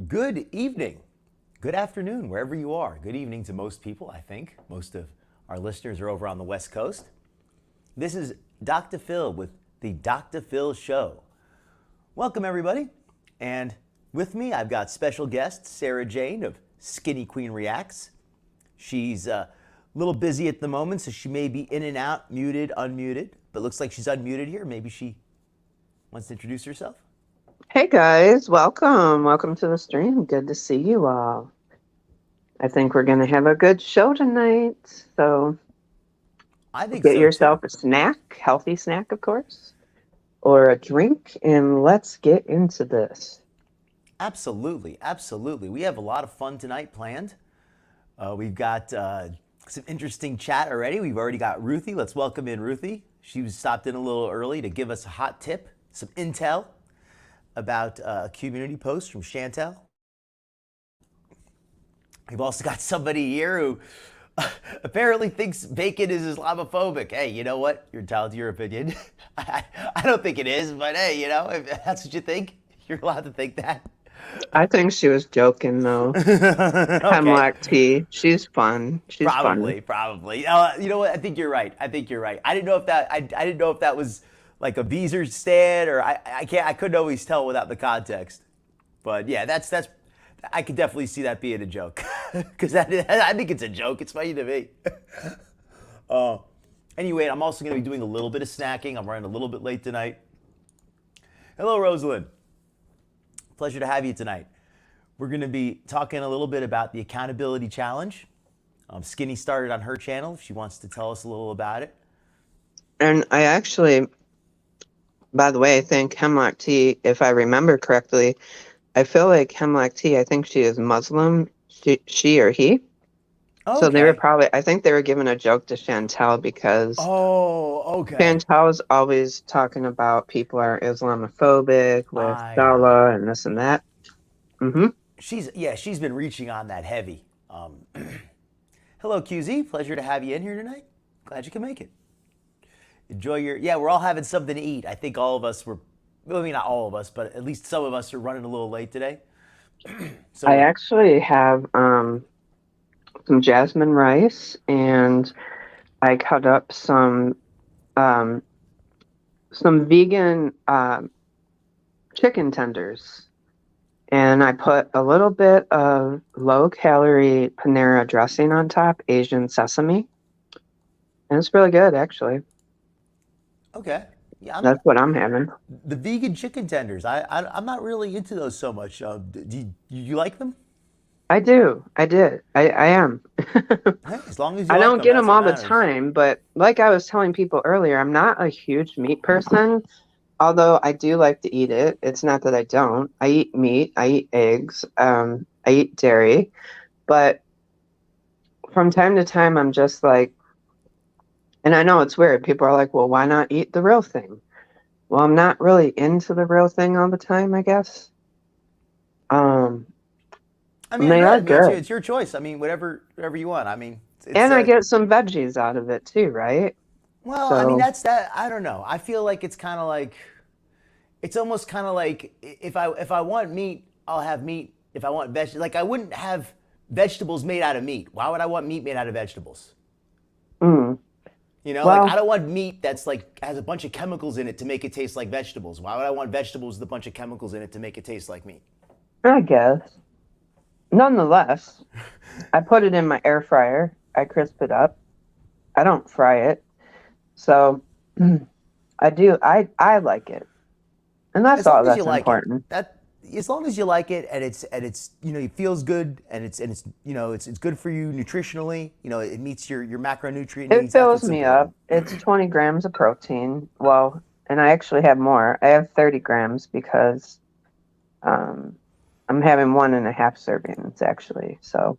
Good evening, good afternoon, wherever you are. Good evening to most people, I think. Most of our listeners are over on the West Coast. This is Dr. Phil with the Dr. Phil Show. Welcome, everybody. And with me, I've got special guest Sarah Jane of Skinny Queen Reacts. She's a little busy at the moment, so she may be in and out, muted, unmuted, but looks like she's unmuted here. Maybe she wants to introduce herself. Hey guys, welcome. Welcome to the stream. Good to see you all. I think we're going to have a good show tonight. So I think get so too. yourself a snack, healthy snack, of course, or a drink, and let's get into this. Absolutely, absolutely. We have a lot of fun tonight planned. We've got some interesting chat already. We've already got Ruthie. Let's welcome in Ruthie. She stopped in a little early to give us a hot tip, some intel about a community post from Chantal. We've also got somebody here who apparently thinks bacon is Islamophobic. Hey, you know what? You're entitled to your opinion. I don't think it is, but hey, if that's what you think, you're allowed to think that. I think she was joking though. Okay. Hemlock tea. She's fun. She's funny. Probably. You know what? I think you're right. I think you're right. I didn't know if that. I didn't know if that was like a Beezer stand or I can't. I couldn't always tell without the context. But yeah, that's. I could definitely see that being a joke because I think it's a joke. It's funny to me. Anyway, I'm also going to be doing a little bit of snacking. I'm running a little bit late tonight. Hello, Rosalind. Pleasure to have you tonight. We're going to be talking a little bit about the accountability challenge. Skinny started on her channel. If she wants to tell us a little about it. And I actually, by the way, I think hemlock tea, if I remember correctly, I feel like hemlock tea, I think she is Muslim, she or he. So they were Okay. probably, I think they were giving a joke to Chantal because Oh, okay. Chantal's always talking about people are Islamophobic with I know. Salah and this and that. Mm-hmm. She's been reaching on that heavy. Hello, QZ. Pleasure to have you in here tonight. Glad you can make it. Enjoy your. Yeah, we're all having something to eat. I think all of us were. Well, I mean, not all of us, but at least some of us are running a little late today. So I we're. actually have some jasmine rice and I cut up um, some vegan chicken tenders. And I put a little bit of low-calorie Panera dressing on top, Asian sesame. And it's really good, actually. Okay. Yeah, That's what I'm having. the vegan chicken tenders. I'm not really into those so much. Do you like them? I do. I did. I am. Hey, as long as you I like don't them, get that's them what all the matters. time, but like I was telling people earlier, I'm not a huge meat person, although I do like to eat it. It's not that I don't. I eat meat, I eat eggs, I eat dairy, but from time to time, I'm just like, and I know it's weird. People are like, well, why not eat the real thing? Well, I'm not really into the real thing all the time, I guess. Um, I and mean, they right? are I mean, it's good. it's your choice. I mean, whatever you want. I mean, it's And I get some veggies out of it too, right? well, I mean, So, that's that. I don't know. I feel like it's kind of like it's almost kind of like if I want meat, I'll have meat. If I want vegetables, like I wouldn't have vegetables made out of meat. Why would I want meat made out of vegetables? mm, Like I well, don't want meat that's like has a bunch of chemicals in it to make it taste like vegetables. Why would I want vegetables with a bunch of chemicals in it to make it taste like meat? I guess. Nonetheless, I put it in my air fryer. I crisp it up. I don't fry it. So I do. I like it. And that's As all long as you that's like it, important. that as long as you like it and it's it feels good and it's it's good for you nutritionally. It meets your macronutrient It needs. That's fills what's me important. up. It's 20 grams of protein. Well, and I actually have more. I have 30 grams because um, I'm having 1.5 servings actually. So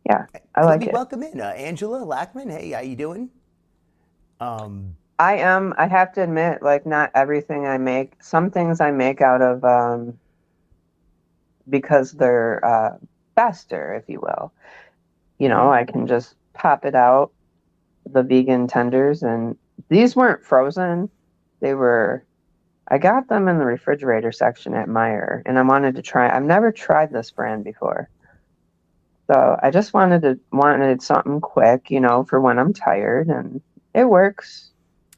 yeah, I Let like me it. welcome in Angela Lackman. Hey, how you doing? Um, I am. I have to admit, like not everything I make. Some things I make out of because they're faster, if you will. mhm. I can just pop it out, the vegan tenders, and these weren't frozen. They were. I got them in the refrigerator section at Meijer, and I wanted to try. I've never tried this brand before. So I just wanted something quick, for when I'm tired, and it works.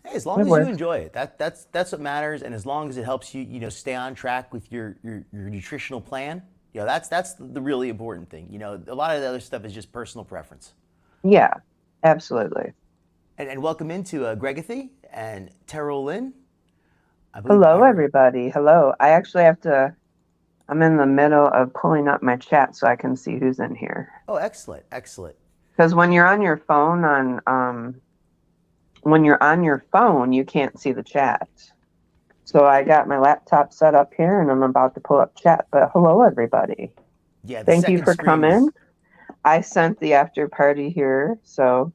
Hey, as long It as you works. enjoy it, that's what matters, and as long as it helps you, stay on track with your nutritional plan, that's the really important thing. A lot of the other stuff is just personal preference. Yeah, absolutely. And welcome into Gregathy and Terrell Lynn. I believe Hello, our everybody. Hello. I actually I'm in the middle of pulling up my chat so I can see who's in here. oh, excellent, excellent. Because when you're on your phone when you're on your phone, you can't see the chat. So I got my laptop set up here and I'm about to pull up chat. But hello, everybody. Yeah, the Thank you second for screen is coming. I sent the after party here. So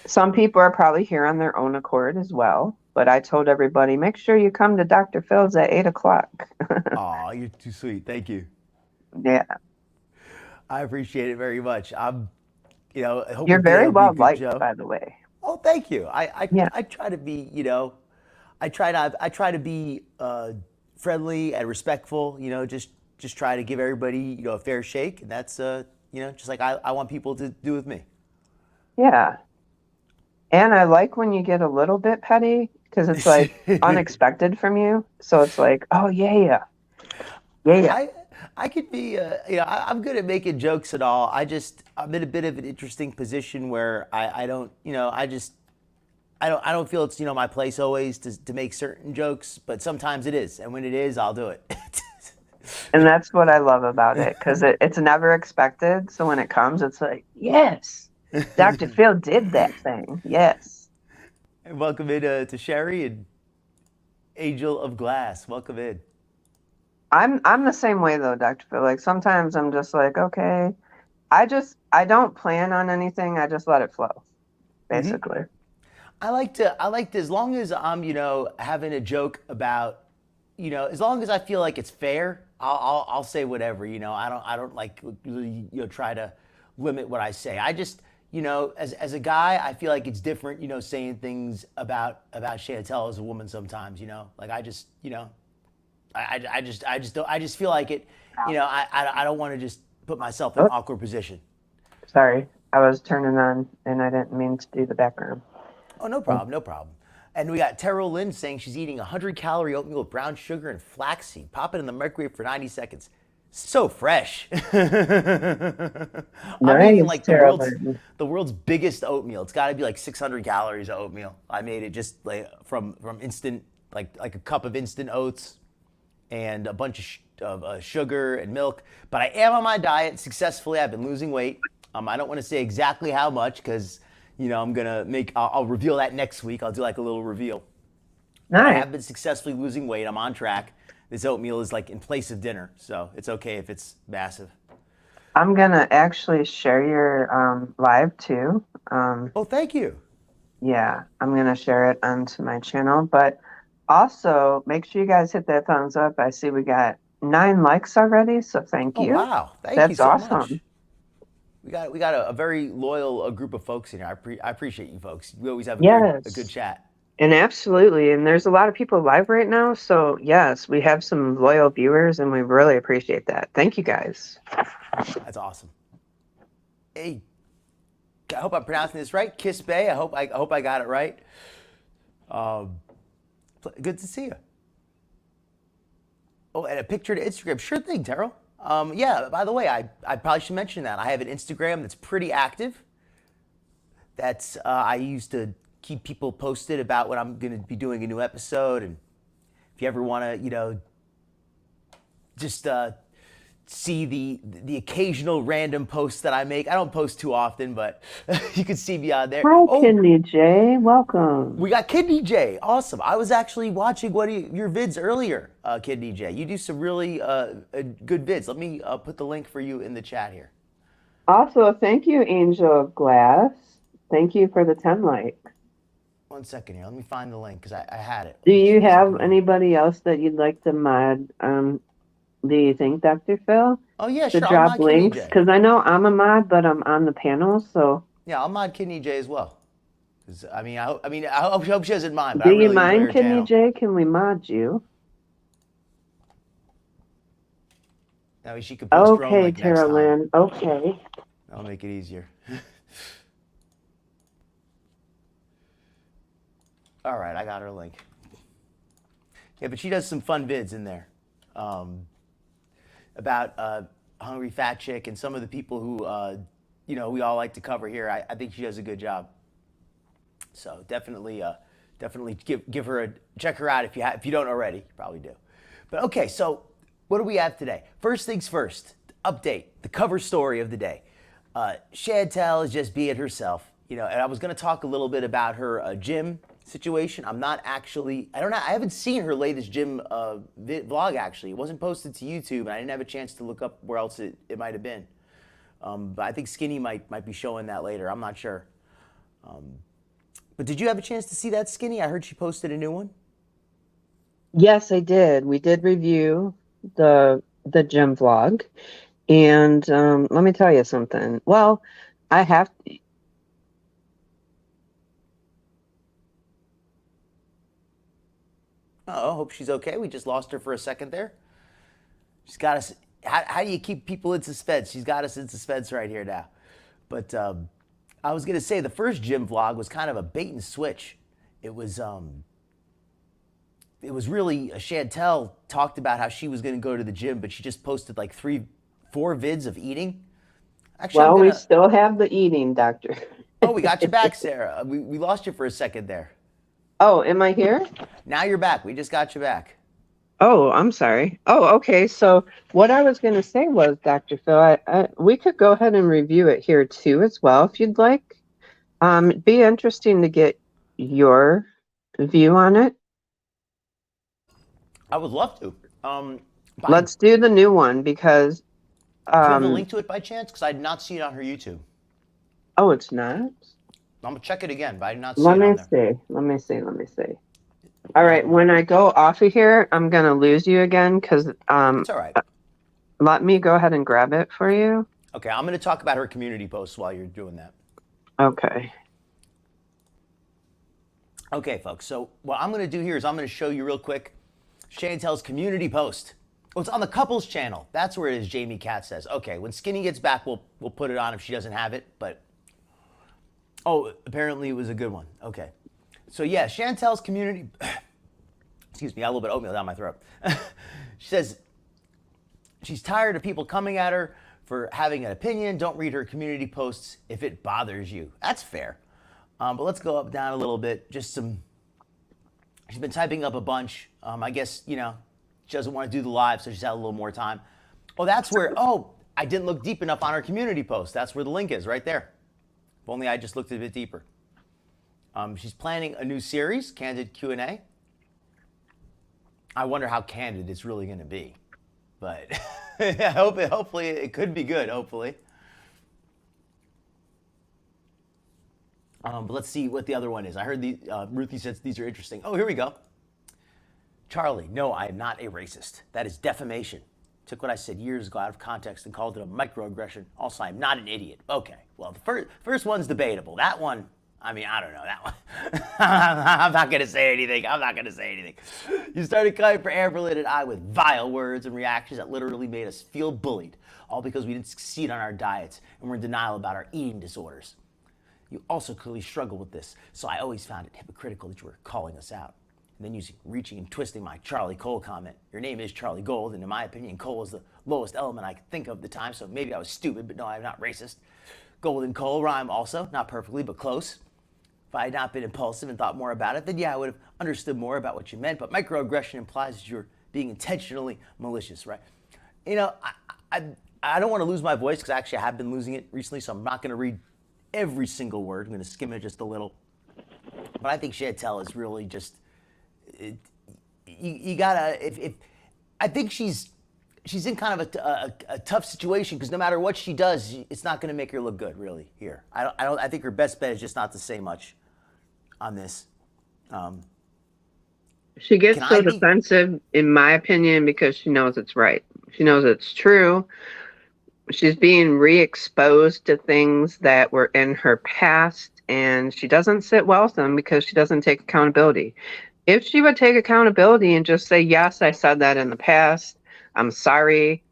some people are probably here on their own accord as well. But I told everybody, make sure you come to Dr. Phil's at 8:00. Aw, you're too sweet. Thank you. Yeah. I appreciate it very much. I hope You're very it'll be a well good liked, show. by the way. Oh, thank you. Yeah. I try to be, I try to be friendly and respectful. Just try to give everybody, a fair shake, and that's just like I want people to do with me. Yeah. And I like when you get a little bit petty because it's like unexpected from you. So it's like, oh, yeah. Yeah. I could be, I'm good at making jokes and all. I'm in a bit of an interesting position where I don't, I don't feel it's, my place always to make certain jokes, but sometimes it is. And when it is, I'll do it. And that's what I love about it because it's never expected. So when it comes, it's like, yes, Dr. Phil did that thing. Yes. And welcome in to Sherry and Angel of Glass. Welcome in. I'm the same way though, Dr. Phil. Like sometimes I'm just like, okay, I don't plan on anything. I just let it flow, basically. I like to, as long as I'm, having a joke about, as long as I feel like it's fair, I'll say whatever, I don't like, try to limit what I say. I just, as a guy, I feel like it's different, saying things about Chantal as a woman sometimes, like I just, I just feel like it, I don't want to just put myself in an awkward position. Sorry, I was turning on and I didn't mean to do the background. Oh, no problem, no problem. And we got Terrell Lynn saying she's eating 100-calorie oatmeal with brown sugar and flaxseed. Pop it in the microwave for 90 seconds. So fresh. I'm eating like the world's biggest oatmeal. It's got to be like 600 calories of oatmeal. I made it just like from instant, like a cup of instant oats and a bunch of sugar and milk. But I am on my diet successfully. I've been losing weight. I don't want to say exactly how much because, I'm going to I'll reveal that next week. I'll do like a little reveal. Nice. I have been successfully losing weight. I'm on track. This oatmeal is like in place of dinner, so it's okay if it's massive. I'm going to actually share your live too. Oh, thank you. Yeah, I'm going to share it onto my channel. But also, make sure you guys hit that thumbs up. I see we got 9 likes already, so thank you. Oh, wow. Thank you That's so awesome. much. We got a very loyal group of folks in here. I appreciate you folks. We always have a good chat. And absolutely. And there's a lot of people live right now. So, yes, we have some loyal viewers and we really appreciate that. Thank you guys. That's awesome. Hey, I hope I'm pronouncing this right. Kiss Bay. I hope I got it right. Good to see you. Oh, and a picture to Instagram. Sure thing, Terrell. Yeah, by the way, I probably should mention that. I have an Instagram that's pretty active. That's I used to keep people posted about when I'm going to be doing a new episode. And if you ever want to, just see the occasional random posts that I make. I don't post too often, but you can see me on there. Hi, Kidney J. Welcome. We got Kidney J. Awesome. I was actually watching one of your vids earlier, Kidney J. You do some really good vids. Let me put the link for you in the chat here. Also, thank you, Angel of Glass. Thank you for the 10 likes. 1 second here. Let me find the link because I had it. Do you have anybody else that you'd like to mod? Do you think, Dr. Phil? Oh, yeah, to sure. drop links? Because I know I'm a mod, but I'm on the panel, so. Yeah, I'll mod Kidney J as well. 'Cause, I hope she doesn't mind, but I Do you really enjoy mind, her Kidney channel. J? Can we mod you? Now she could post her own Okay, link next Tara time. Lynn. Okay. That'll make it easier. All right, I got her link. Yeah, but she does some fun vids in there about Hungry Fat Chick and some of the people who, we all like to cover here. I think she does a good job. So definitely give her check her out if you don't already. You probably do. But okay, so what do we have today? First things first. Update the cover story of the day. Chantal is just being herself, and I was going to talk a little bit about her gym situation. I'm not actually, I don't know, I haven't seen her latest gym vlog actually. It wasn't posted to YouTube, and I didn't have a chance to look up where else it might have been. But I think Skinny might be showing that later. I'm not sure. But did you have a chance to see that, Skinny? I heard she posted a new one. Yes, I did. We did review the gym vlog, and let me tell you something. Well, I have. Oh, hope she's okay. We just lost her for a second there. She's got us. How do you keep people in suspense? She's got us in suspense right here now. But I was gonna say the first gym vlog was kind of a bait and switch. It was really Chantal talked about how she was gonna go to the gym, but she just posted like 3-4 vids of eating. Actually, Well, we still have the eating, Doctor. Oh, we got you back, Sarah. We lost you for a second there. Oh, am I here? Now you're back. We just got you back. Oh, I'm sorry. Oh, okay. So what I was going to say was, Dr. Phil, we could go ahead and review it here too as well, if you'd like. It'd be interesting to get your view on it. I would love to. Let's do the new one because. Do you have a link to it by chance? Because I did not see it on her YouTube. Oh, it's not? I'm going to check it again, but I did not see it on there. Let me see. All right, when I go off of here, I'm going to lose you again because it's all right. Let me go ahead and grab it for you. Okay, I'm going to talk about her community posts while you're doing that. Okay. Okay, folks. So what I'm going to do here is I'm going to show you real quick Chantal's community post. Well, it's on the couples channel. That's where it is, Jamie Cat says. Okay, when Skinny gets back, we'll put it on if she doesn't have it. But, oh, apparently it was a good one. Okay. So, yeah, Chantal's community, excuse me, I got a little bit of oatmeal down my throat. She says she's tired of people coming at her for having an opinion. Don't read her community posts if it bothers you. That's fair. But let's go up, down a little bit. She's been typing up a bunch. I guess, she doesn't want to do the live, so she's had a little more time. Oh, that's where, I didn't look deep enough on her community post. That's where the link is, right there. If only I just looked a bit deeper. She's planning a new series, Candid Q&A. I wonder how candid it's really going to be. But hopefully it could be good, hopefully. But let's see what the other one is. I heard Ruthie says these are interesting. Oh, here we go. Charlie, no, I am not a racist. That is defamation. Took what I said years ago out of context and called it a microaggression. Also, I'm not an idiot. Okay, well, the first one's debatable. That one, I don't know that one. I'm not going to say anything. You started coming for Amberlyn and I with vile words and reactions that literally made us feel bullied, all because we didn't succeed on our diets and were in denial about our eating disorders. You also clearly struggle with this, so I always found it hypocritical that you were calling us out. And then reaching and twisting my Charlie Cole comment. Your name is Charlie Gold, and in my opinion, Cole is the lowest element I could think of at the time, so maybe I was stupid, but no, I'm not racist. Gold and Cole rhyme also, not perfectly, but close. If I had not been impulsive and thought more about it, then yeah, I would have understood more about what you meant, but microaggression implies that you're being intentionally malicious, right? I don't want to lose my voice, because actually I have been losing it recently, so I'm not going to read every single word. I'm going to skim it just a little. But I think Chantal is really just... You gotta, I think she's in kind of a tough situation, because no matter what she does, it's not going to make her look good, really. Here, I think her best bet is just not to say much on this. She gets so defensive, in my opinion, because she knows it's right. She knows it's true. She's being re-exposed to things that were in her past, and she doesn't sit well with them because she doesn't take accountability. If she would take accountability and just say, yes, I said that in the past, I'm sorry,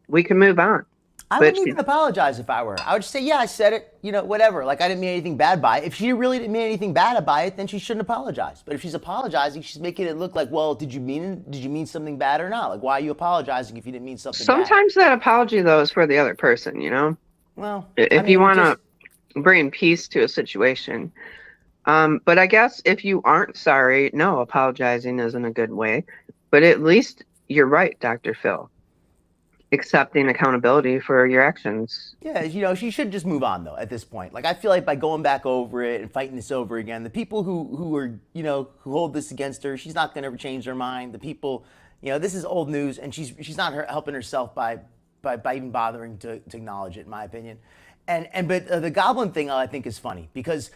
we can move on. I But wouldn't even apologize if I were her. I would just say, yeah, I said it, whatever. Like, I didn't mean anything bad by it. If she really didn't mean anything bad by it, then she shouldn't apologize. But if she's apologizing, she's making it look like, well, did you mean something bad or not? Like, why are you apologizing if you didn't mean something bad? sometimes that apology, though, is for the other person, Well, If you want to bring peace to a situation. But I guess if you aren't sorry, no, apologizing isn't a good way. But at least you're right, Dr. Phil. Accepting accountability for your actions. Yeah, she should just move on though at this point. Like I feel like by going back over it and fighting this over again, the people who are who hold this against her, she's not gonna ever change their mind. The people, this is old news, and she's not helping herself by even bothering to acknowledge it, in my opinion. But the goblin thing I think is funny because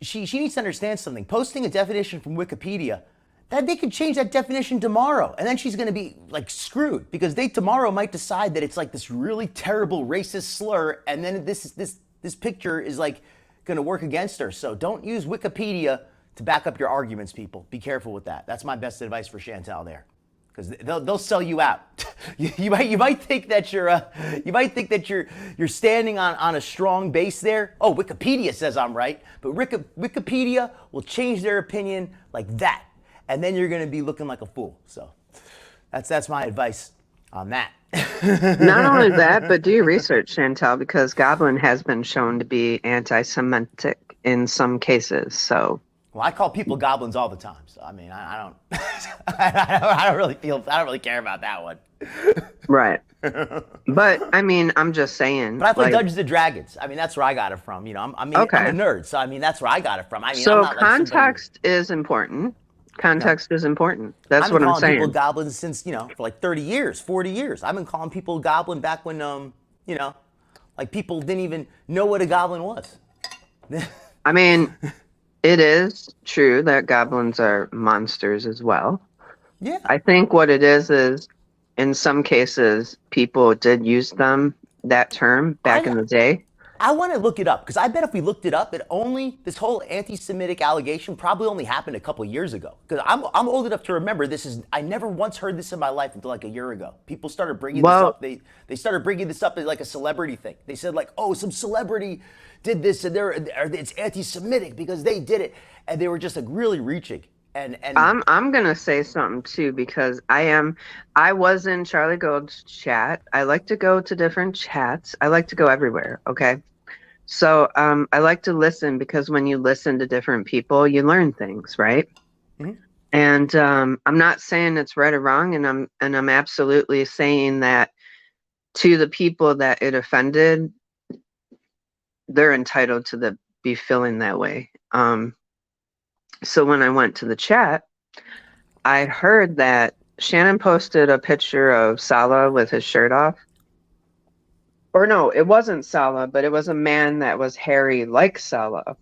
she needs to understand something. Posting a definition from Wikipedia, that they could change that definition tomorrow, and then she's going to be like screwed because they tomorrow might decide that it's like this really terrible racist slur, and then this picture is like going to work against her. So don't use Wikipedia to back up your arguments, people. Be careful with that. That's my best advice for Chantal there, because they'll sell you out. you might think that you're standing on a strong base there. Oh, Wikipedia says I'm right, but Wikipedia will change their opinion like that. And then you're going to be looking like a fool. So that's my advice on that. Not only that, but do your research, Chantal, because goblin has been shown to be anti-Semitic in some cases. So, well, I call people goblins all the time. So I mean, I don't, I don't really care about that one. Right. But I mean, I'm just saying. But I play Dungeons and Dragons. I mean, that's where I got it from. I'm a nerd, so I mean, that's where I got it from. I mean, so I'm not context is important. Context is important. That's what I'm saying. I've been calling people goblins since, for like 30 years, 40 years. I've been calling people goblin back when, like people didn't even know what a goblin was. I mean, it is true that goblins are monsters as well. Yeah. I think what it is in some cases, people did use that term back in the day. I want to look it up because I bet if we looked it up, this whole anti-Semitic allegation probably only happened a couple of years ago. Because I'm old enough to remember I never once heard this in my life until like a year ago. People started bringing this up. They started bringing this up as like a celebrity thing. They said like, oh, some celebrity did this and it's anti-Semitic because they did it, and they were just like really reaching. And I'm gonna say something too because I was in Charlie Gold's chat. I like to go to different chats. I like to go everywhere. Okay. So I like to listen because when you listen to different people, you learn things, right? Mm-hmm. And I'm not saying it's right or wrong, and I'm absolutely saying that to the people that it offended, they're entitled to be feeling that way. So when I went to the chat, I heard that Shannon posted a picture of Salah with his shirt off. Or no, it wasn't Salah, but it was a man that was hairy like Salah.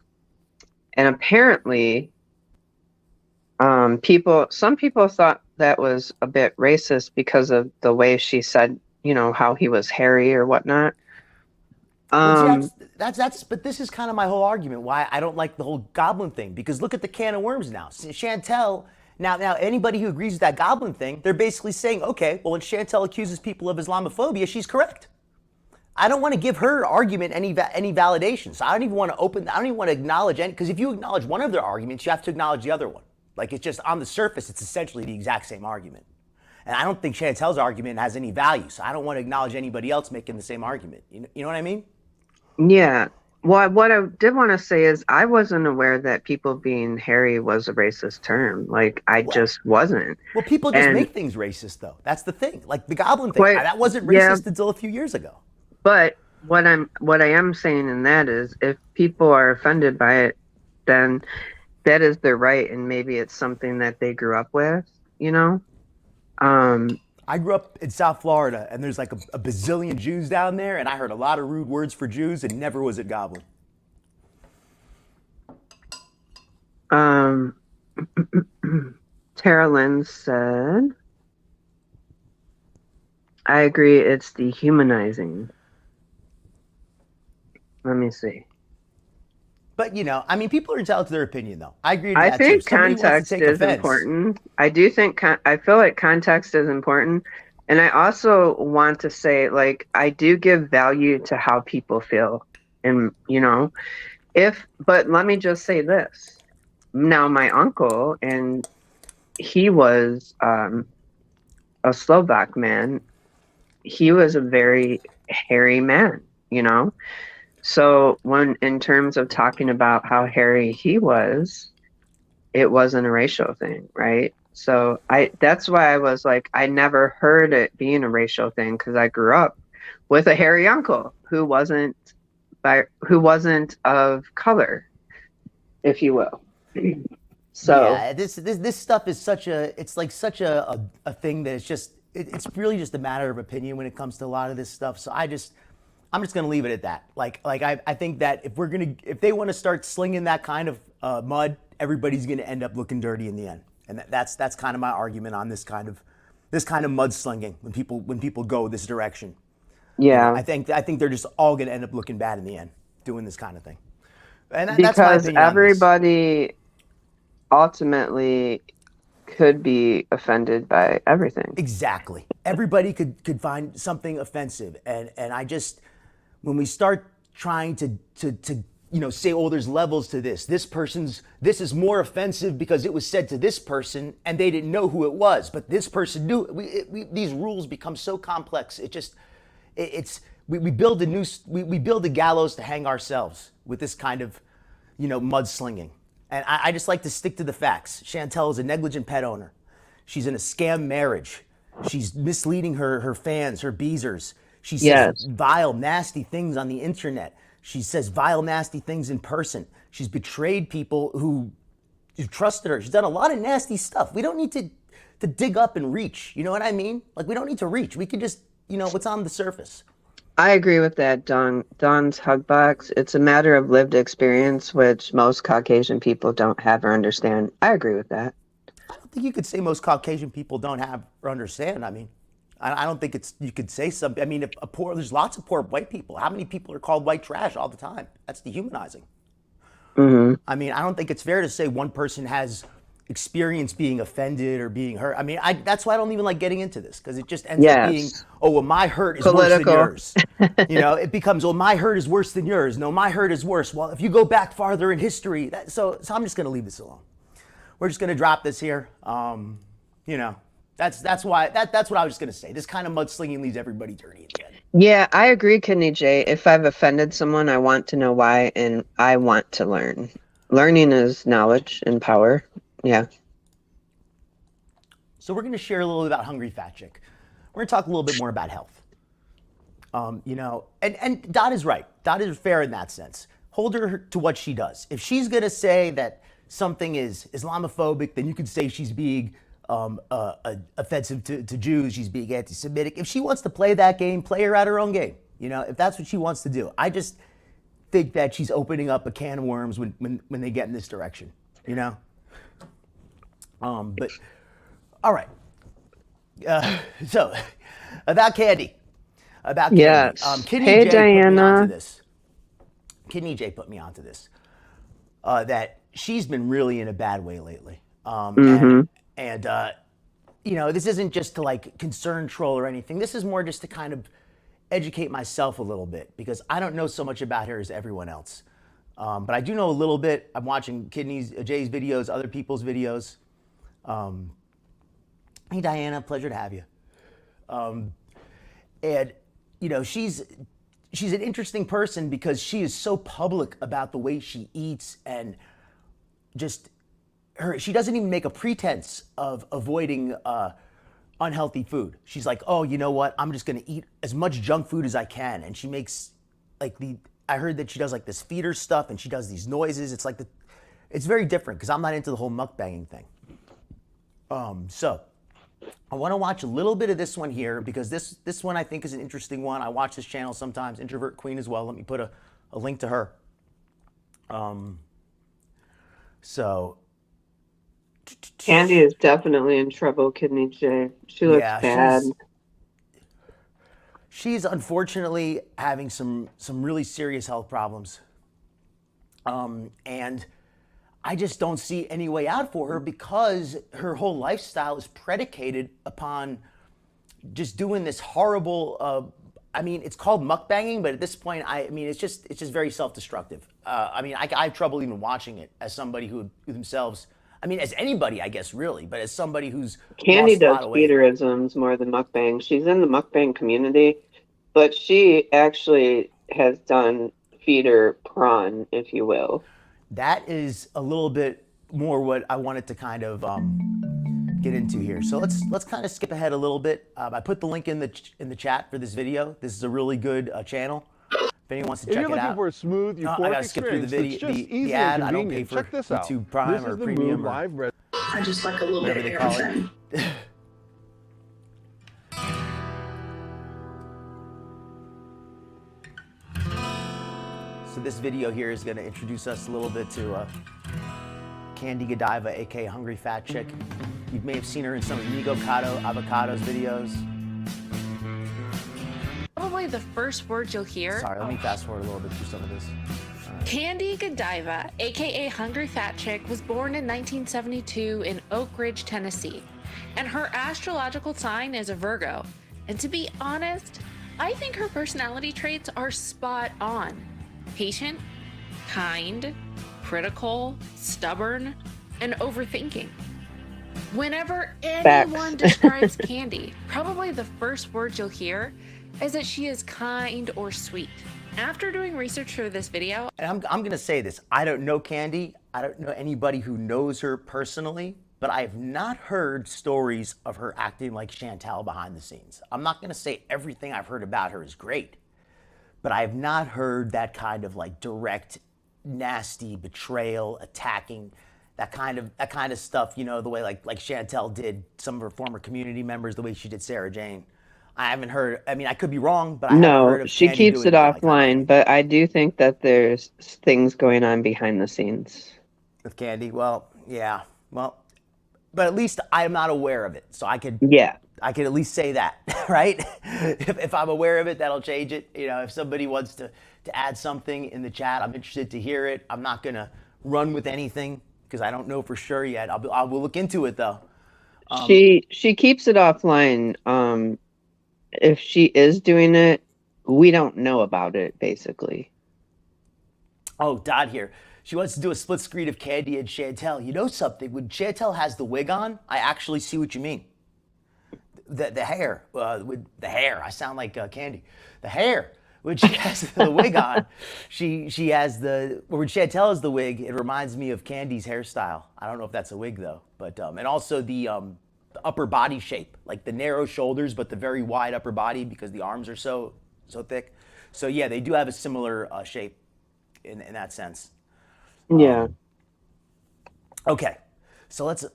And apparently, some people thought that was a bit racist because of the way she said, how he was hairy or whatnot. But this is kind of my whole argument why I don't like the whole goblin thing, because look at the can of worms now. Chantal, now anybody who agrees with that goblin thing, they're basically saying, okay, well, when Chantal accuses people of Islamophobia, she's correct. I don't want to give her argument any validation. So I don't even want to acknowledge any, because if you acknowledge one of their arguments, you have to acknowledge the other one. Like it's just on the surface, it's essentially the exact same argument. And I don't think Chantal's argument has any value. So I don't want to acknowledge anybody else making the same argument. You know what I mean? Yeah. Well, what I did want to say is I wasn't aware that people being hairy was a racist term. Like just wasn't. Well, people just make things racist though. That's the thing. Like the goblin thing, that wasn't racist until a few years ago. But what I am saying in that is if people are offended by it, then that is their right, and maybe it's something that they grew up with, I grew up in South Florida, and there's like a bazillion Jews down there, and I heard a lot of rude words for Jews, and never was it goblin. Tara Lynn said, I agree, it's dehumanizing. Let me see. But I mean, people are entitled to their opinion, though. I agree to I that too. If think somebody wants to context take is offense, important. I do think I feel like context is important. And I also want to say, like, I do give value to how people feel. And, but let me just say this. Now, my uncle, and he was a Slovak man, he was a very hairy man, you know? So, in terms of talking about how hairy he was, it wasn't a racial thing, right? So that's why I was like, I never heard it being a racial thing because I grew up with a hairy uncle who wasn't of color, if you will. So yeah, this stuff is such a thing that it's really just a matter of opinion when it comes to a lot of this stuff. So I'm just gonna leave it at that. I think that if they want to start slinging that kind of mud, everybody's gonna end up looking dirty in the end. And that's kind of my argument on this kind of mudslinging when people go this direction. yeah, I think they're just all gonna end up looking bad in the end doing this kind of thing. And that's my because opinion on this. everybody ultimately could be offended by everything. Exactly. Everybody could find something offensive, and when we start trying to say, oh, there's levels to this. This is more offensive because it was said to this person and they didn't know who it was, but this person knew. These rules become so complex. We build we build a gallows to hang ourselves with this kind of mudslinging. And I just like to stick to the facts. Chantal is a negligent pet owner. She's in a scam marriage. She's misleading her fans, her Beezers. She says Yes. vile, nasty things on the internet. She says vile, nasty things in person. She's betrayed people who trusted her. She's done a lot of nasty stuff. We don't need to dig up and reach. You know what I mean? Like, we don't need to reach. We can just, what's on the surface. I agree with that, Don's hug box. It's a matter of lived experience, which most Caucasian people don't have or understand. I agree with that. I don't think you could say most Caucasian people don't have or understand. I mean, I don't think you could say something. I mean, if there's lots of poor white people. How many people are called white trash all the time? That's dehumanizing. Hmm. I mean, I don't think it's fair to say one person has experience being offended or being hurt. I mean, that's why I don't even like getting into this, because it just ends up being, Yes. oh, well, my hurt is worse than Political. yours. It becomes, oh, my hurt is worse than yours. No, my hurt is worse. Well, if you go back farther in history, so I'm just going to leave this alone. We're just going to drop this here. That's why that's what I was just going to say. This kind of mudslinging leaves everybody dirty in the end. Yeah, I agree, Kidney J. If I've offended someone, I want to know why, and I want to learn. Learning is knowledge and power. Yeah. So we're going to share a little bit about Hungry Fat Chick. We're going to talk a little bit more about health. And Dot is right. Dot is fair in that sense. Hold her to what she does. If she's going to say that something is Islamophobic, then you could say she's being offensive to Jews. She's being anti-Semitic. If she wants to play that game, play her at her own game. If that's what she wants to do. I just think that she's opening up a can of worms when they get in this direction. But all right. So about Candy. Yes. Kidney Hey, J put me onto Diana. this. Kidney J put me onto this. That she's been really in a bad way lately. Mm-hmm. And this isn't just to like concern troll or anything. This is more just to kind of educate myself a little bit, because I don't know so much about her as everyone else. But I do know a little bit. I'm watching Jay's videos, other people's videos. Hey, Diana, pleasure to have you. And she's an interesting person because she is so public about the way she eats, and just she doesn't even make a pretense of avoiding unhealthy food. She's like, oh, you know what? I'm just gonna eat as much junk food as I can, and she makes I heard that she does like this feeder stuff, and she does these noises. It's very different because I'm not into the whole mukbanging thing. So I want to watch a little bit of this one here, because this one I think is an interesting one. I watch this channel sometimes, Introvert Queen as well. Let me put a link to her. So Candy is definitely in trouble, Kidney J. She looks yeah, bad. she's unfortunately having some really serious health problems. And I just don't see any way out for her because her whole lifestyle is predicated upon just doing this horrible. I mean, it's called mukbanging, but at this point, I mean, it's just very self-destructive. I mean, I have trouble even watching it as somebody who themselves. I mean, as anybody, I guess, really, but as somebody who's Candy lost a does lot of weight. feederisms more than mukbang. She's in the mukbang community, but she actually has done feeder prawn, if you will. That is a little bit more what I wanted to kind of get into here. So let's kind of skip ahead a little bit. I put the link in the chat for this video. This is a really good channel. If anyone wants to check it out. If you're looking for a smooth, euphoric I gotta skip through the experience video, that's just easy the and ad. I don't pay convenient. for Check this out. YouTube Prime This or is the Premium Move or Live Red. I just like a little bit whatever of they call everything. it. So this video here is going to introduce us a little bit to Candy Godiva, aka Hungry Fat Chick. You may have seen her in some of Avocado's videos. Probably the first word you'll hear. Sorry, let me fast forward a little bit through some of this. Candy Godiva, aka Hungry Fat Chick, was born in 1972 in Oak Ridge, Tennessee, and her astrological sign is a Virgo. And to be honest, I think her personality traits are spot on. Patient, kind, critical, stubborn, and overthinking. Whenever anyone describes Candy, probably the first word you'll hear is that she is kind or sweet. After doing research for this video, And I'm going to say this. I don't know Candy. I don't know anybody who knows her personally, but I have not heard stories of her acting like Chantal behind the scenes. I'm not going to say everything I've heard about her is great, but I have not heard that kind of like direct, nasty betrayal, attacking, that kind of stuff, you know, the way like Chantal did some of her former community members, the way she did Sarah Jane. I haven't heard. I mean, I could be wrong, but I haven't heard of she Candy keeps doing it like offline, but I do think that there's things going on behind the scenes. with Candy. Well, yeah. Well, but at least I'm not aware of it, so I could at least say that, right? If I'm aware of it, that'll change it. You know, if somebody wants to add something in the chat, I'm interested to hear it. I'm not gonna run with anything because I don't know for sure yet. I will look into it though. She keeps it offline. If she is doing it, we don't know about it, basically. Oh, Dot here. She wants to do a split screen of Candy and Chantal. You know something? When Chantal has the wig on, I actually see what you mean. The hair, with the hair. I sound like Candy. The hair. When she has the wig on, she has when Chantal has the wig, it reminds me of Candy's hairstyle. I don't know if that's a wig though, but and also the upper body shape, like the narrow shoulders, but the very wide upper body because the arms are so thick. So yeah, they do have a similar shape in that sense. Yeah. Okay, so let's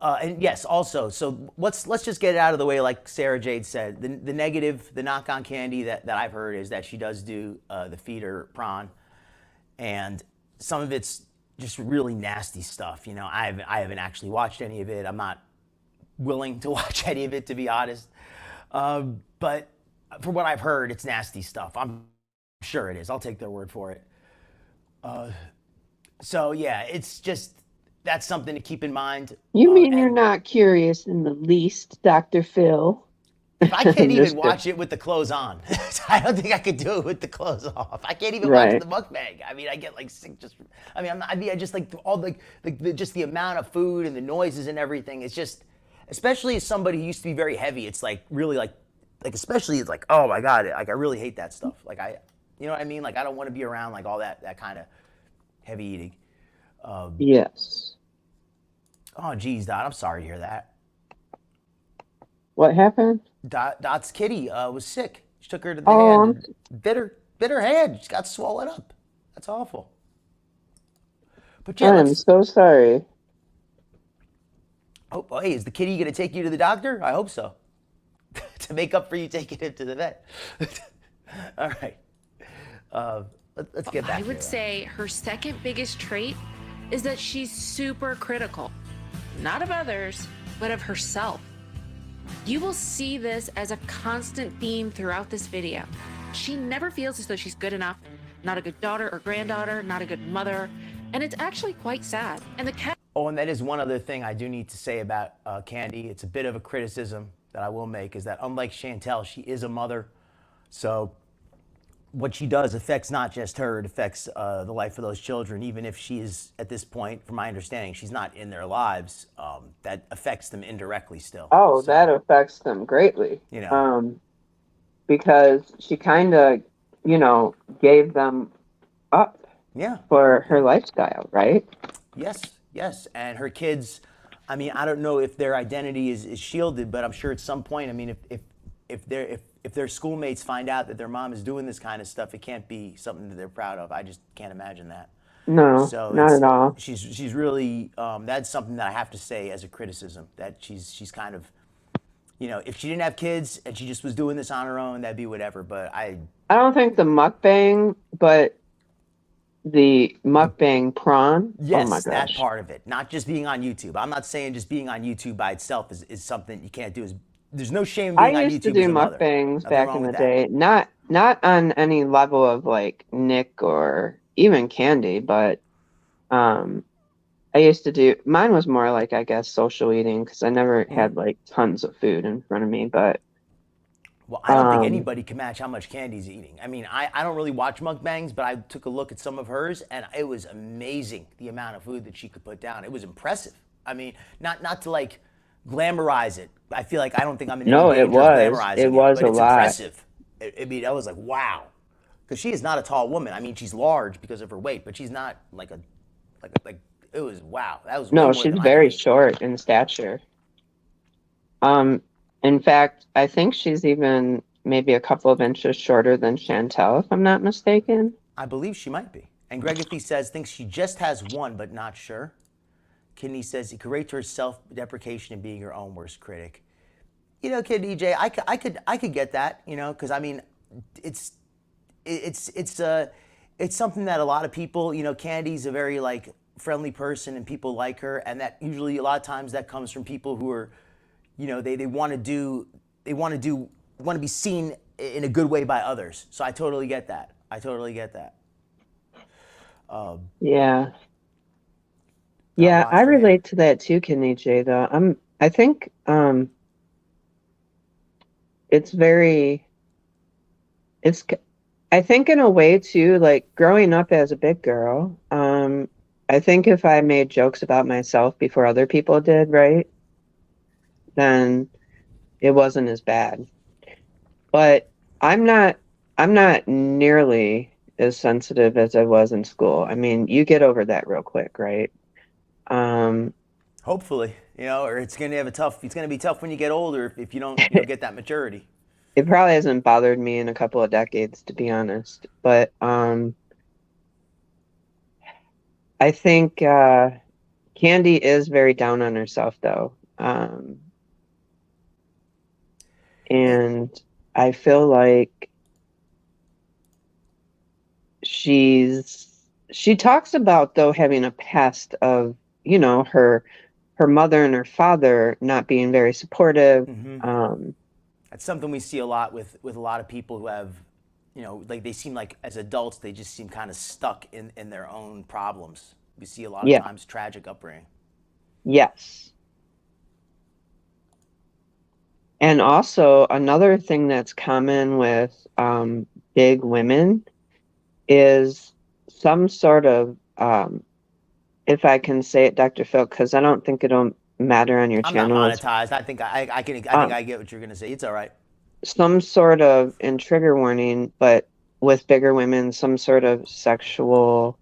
and yes, also, so let's just get it out of the way. Like Sarah Jade said, the negative, the knock on Candy that I've heard is that she does do the feeder prawn, and some of it's just really nasty stuff. You know, I haven't actually watched any of it. I'm not willing to watch any of it, to be honest. But from what I've heard, it's nasty stuff. I'm sure it is. I'll take their word for it. So yeah, it's just, that's something to keep in mind. You mean you're not curious in the least, Dr. Phil? If I can't even watch it with the clothes on, I don't think I could do it with the clothes off. I can't even watch the mukbang. I mean, I get like sick just. I mean, I just like all just the amount of food and the noises and everything. It's just, especially as somebody who used to be very heavy, it's like really like especially it's like, oh my God, like I really hate that stuff. Like you know what I mean? Like I don't want to be around like all that kind of heavy eating. Yes. Oh geez, Dot, I'm sorry to hear that. What happened? Dot's kitty was sick. She took her to the hand, bit her hand. She got swollen up. That's awful. But yeah, I'm so sorry. Oh, hey, is the kitty going to take you to the doctor? I hope so. To make up for you taking him to the vet. All right. Let's get back I would say her second biggest trait is that she's super critical, not of others, but of herself. You will see this as a constant theme throughout this video. She never feels as though she's good enough, not a good daughter or granddaughter, not a good mother, and it's actually quite sad. And the cat. Oh, and that is one other thing I do need to say about Candy. It's a bit of a criticism that I will make, is that unlike Chantal, she is a mother. So what she does affects not just her, it affects the life of those children. Even if she is, at this point, from my understanding, she's not in their lives, that affects them indirectly still. Oh, So, that affects them greatly. you know, Because she kind of, gave them up yeah. for her lifestyle, right? Yes. And her kids, I mean, I don't know if their identity is shielded, but I'm sure at some point, I mean, if their schoolmates find out that their mom is doing this kind of stuff, it can't be something that they're proud of. I just can't imagine that. No, So not at all. She's really, that's something that I have to say as a criticism, that she's kind of, if she didn't have kids and she just was doing this on her own, that'd be whatever. But I don't think the mukbang, but the mukbang prawn. yes, Oh my that gosh. part of it, not just being on YouTube. I'm not saying just being on YouTube by itself is something you can't do. There's no shame in I being on YouTube used to do as a mother. mukbangs Nothing back wrong in the with that. day. Not on any level of like Nick or even Candy, but I used to do, mine was more like, I guess, social eating, because I never had like tons of food in front of me, but Well, I don't think anybody can match how much Candy's eating. I mean, I don't really watch mukbangs, but I took a look at some of hers, and it was amazing the amount of food that she could put down. It was impressive. I mean, not to like glamorize it. I feel like I don't think I'm in any no, danger it of was. glamorizing It was but a it's lot. impressive. I mean, I was like, wow. Because she is not a tall woman. I mean, she's large because of her weight, but she's not like it was, wow. That was way No, more she's than I very could eat. short in stature. In fact, I think she's even maybe a couple of inches shorter than Chantal, if I'm not mistaken. I believe she might be. And Gregathy says, thinks she just has one, but not sure. Kidney says, it could rate to her self-deprecation and being her own worst critic. Kid DJ, I could get that, because I mean, it's something that a lot of people, Candy's a very like friendly person and people like her, and that usually a lot of times that comes from people who are, they want to be seen in a good way by others. So I totally get that. Yeah. Not Yeah, a lot I for him. relate to that too, Kidney J, though. I think I think in a way too, like growing up as a big girl, I think if I made jokes about myself before other people did, right, then it wasn't as bad. But I'm not nearly as sensitive as I was in school. I mean, you get over that real quick, right? Hopefully, or it's going to be tough when you get older if you don't get that maturity. It probably hasn't bothered me in a couple of decades, to be honest. But I think Candy is very down on herself, though. And I feel like she talks about, though, having a past of, her mother and her father not being very supportive. That's something we see a lot with a lot of people who have, like they seem like as adults, they just seem kind of stuck in their own problems. We see a lot of times tragic upbringing. Yes. And also another thing that's common with big women is some sort of, if I can say it, Dr. Phil, because I don't think it'll matter on your I'm channel. not monetized. I think I get what you're gonna say. It's all right. Some sort of, in trigger warning, but with bigger women, some sort of sexual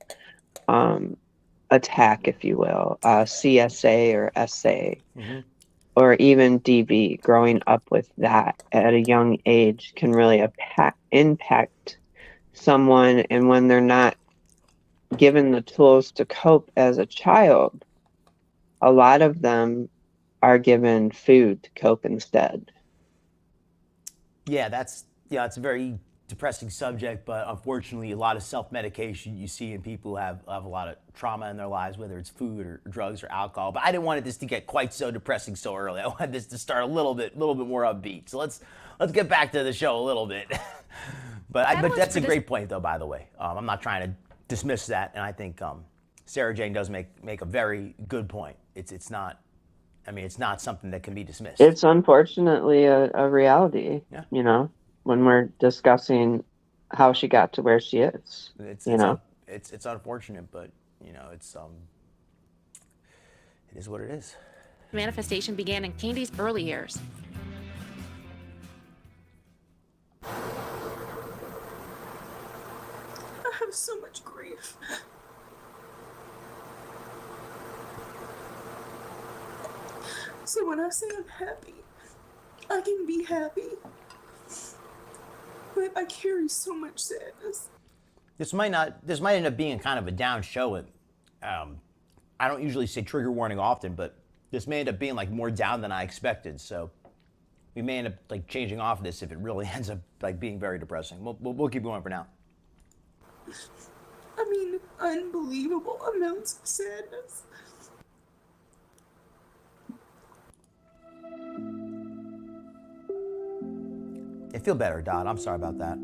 attack, if you will, CSA or SA, or even DV. Growing up with that at a young age can really impact someone, and when they're not given the tools to cope as a child, a lot of them are given food to cope instead. Yeah, it's a very depressing subject, but unfortunately, a lot of self-medication you see in people who have a lot of trauma in their lives, whether it's food or drugs or alcohol. But I didn't want this to get quite so depressing so early. I wanted this to start a little bit more upbeat. So let's get back to the show a little bit. But that's a great point, though. By the way, I'm not trying to dismiss that, and I think Sarah Jane does make a very good point. It's not. I mean, it's not something that can be dismissed. It's unfortunately a reality. Yeah. You know, when we're discussing how she got to where she is. It's unfortunate, but you know, it is what it is. Manifestation began in Candy's early years. I have so much grief. So when I say I'm happy, I can be happy. But I carry so much sadness. This might end up being kind of a down show. I don't usually say trigger warning often, but this may end up being like more down than I expected. So we may end up like changing off this if it really ends up like being very depressing. We'll keep going for now. I mean, unbelievable amounts of sadness. I feel better, Dot. I'm sorry about that.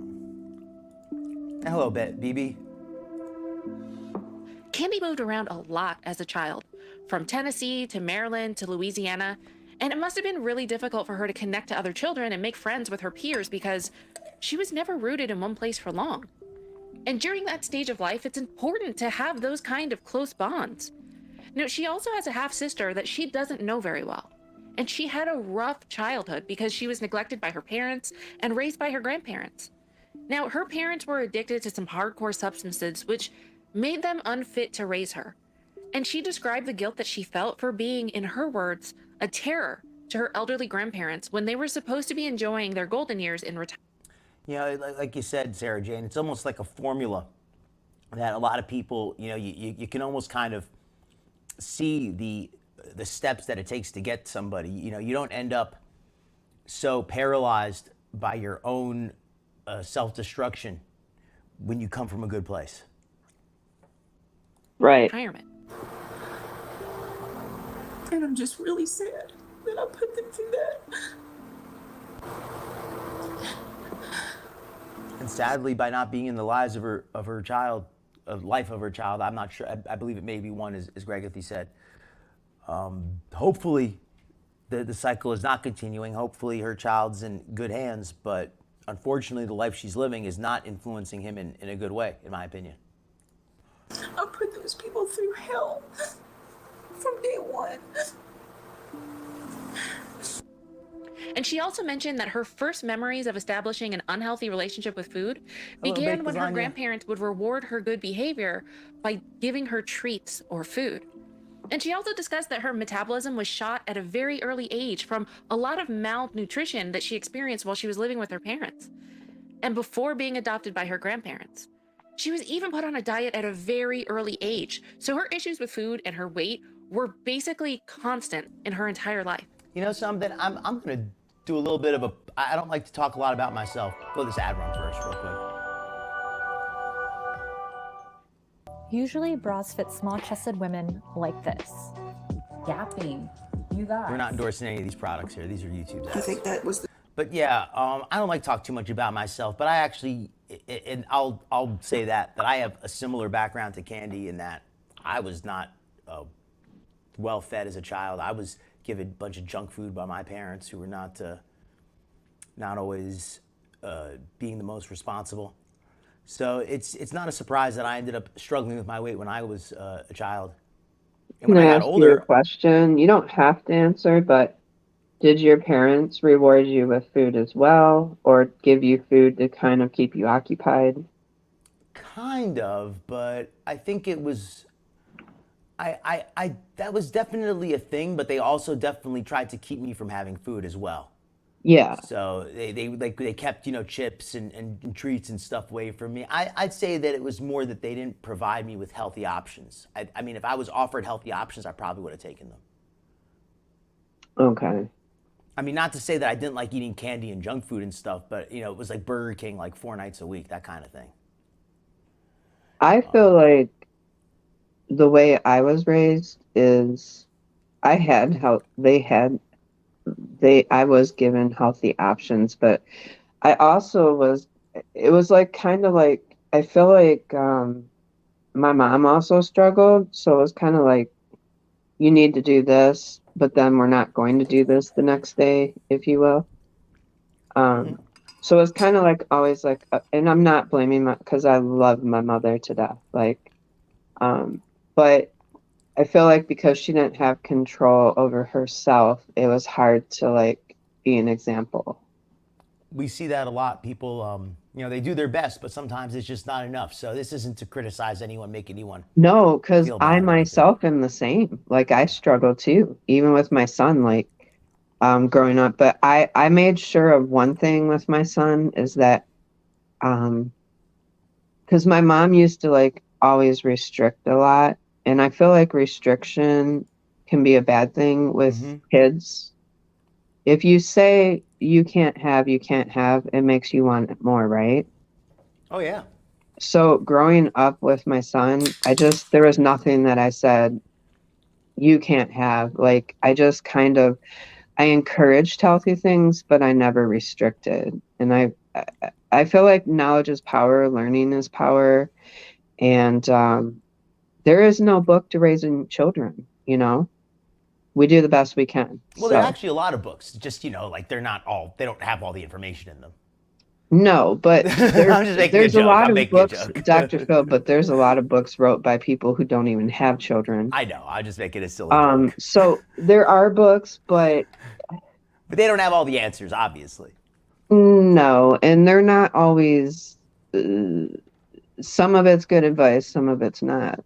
And hello, BB. Candy moved around a lot as a child, from Tennessee to Maryland to Louisiana, and it must have been really difficult for her to connect to other children and make friends with her peers because she was never rooted in one place for long. And during that stage of life, it's important to have those kind of close bonds. Now, she also has a half-sister that she doesn't know very well. And she had a rough childhood because she was neglected by her parents and raised by her grandparents. Now, her parents were addicted to some hardcore substances, which made them unfit to raise her. And she described the guilt that she felt for being, in her words, a terror to her elderly grandparents when they were supposed to be enjoying their golden years in retirement. Yeah, like you said, Sarah Jane, it's almost like a formula that a lot of people, you know, you can almost kind of see the steps that it takes to get somebody. You know, you don't end up so paralyzed by your own self-destruction when you come from a good place. Right. Retirement. And I'm just really sad that I put them through that. And sadly, by not being in the lives of her child, life of her child, I'm not sure. I believe it may be one, as Gregathy said. Hopefully, the cycle is not continuing. Hopefully, her child's in good hands. But unfortunately, the life she's living is not influencing him in a good way, in my opinion. I put those people through hell from day one. And she also mentioned that her first memories of establishing an unhealthy relationship with food began when her grandparents would reward her good behavior by giving her treats or food. And she also discussed that her metabolism was shot at a very early age from a lot of malnutrition that she experienced while she was living with her parents and before being adopted by her grandparents. She was even put on a diet at a very early age. So her issues with food and her weight were basically constant in her entire life. You know something? I'm going to do a little bit of a... I don't like to talk a lot about myself. Go this ad run first real quick. Usually bras fit small-chested women like this. Yapping. You guys. We're not endorsing any of these products here. These are YouTube's ads. I think that was the... But yeah, I don't like to talk too much about myself, but I actually, and I'll say that I have a similar background to Candy in that I was not well fed as a child. I was given a bunch of junk food by my parents who were not always being the most responsible. So it's not a surprise that I ended up struggling with my weight when I was a child. And when Can I I got ask you older, a question? You don't have to answer, but did your parents reward you with food as well, or give you food to kind of keep you occupied? kind of, but I think it was, that was definitely a thing, but they also definitely tried to keep me from having food as well. Yeah. So they kept, chips and treats and stuff away from me. I'd say that it was more that they didn't provide me with healthy options. I mean, if I was offered healthy options, I probably would have taken them. Okay. I mean, not to say that I didn't like eating candy and junk food and stuff, but, it was like Burger King like 4 nights a week, that kind of thing. I feel like the way I was raised is I was given healthy options, but I also was it was like kind of like I feel like my mom also struggled, so it was kind of like you need to do this, but then we're not going to do this the next day, if you will. Um, so it's kind of like always like, and I'm not blaming my, because I love my mother to death, like, but I feel like because she didn't have control over herself, it was hard to like be an example. We see that a lot. People, they do their best, but sometimes it's just not enough. So this isn't to criticize anyone, make anyone No, because feel I bad or anything. myself am the same. Like I struggle too, even with my son, like growing up. But I made sure of one thing with my son is that um because my mom used to like always restrict a lot, and I feel like restriction can be a bad thing with kids. If you say you can't have, it makes you want it more, right? Oh yeah. So growing up with my son, there was nothing that I said you can't have. Like I just kind of I encouraged healthy things, but I never restricted. And I feel like knowledge is power, learning is power, and there is no book to raising children. We do the best we can. Well, there are So actually a lot of books. Just like they don't have all the information in them. no, but I'm just making a there's a joke. lot I'm of making a books, joke. Dr. Phil, but there's a lot of books wrote by people who don't even have children. I know. I'm just making a silly joke. So there are books, but But they don't have all the answers, obviously. no, and they're not always. Some of it's good advice, some of it's not.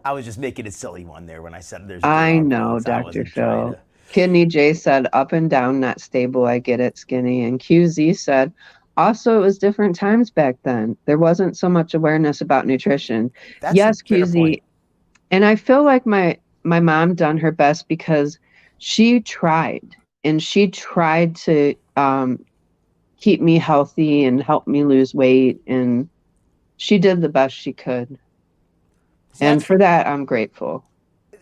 I was just making a silly one there when I said there I are know, books. I Dr. wasn't trying Phil. to. Kidney J said, up and down, not stable. I get it, skinny. And QZ said, also, it was different times back then. There wasn't so much awareness about nutrition. That's a Yes, fair point. QZ. And I feel like my mom done her best because she tried and she tried to keep me healthy and help me lose weight. And she did the best she could. See, And for that, I'm grateful.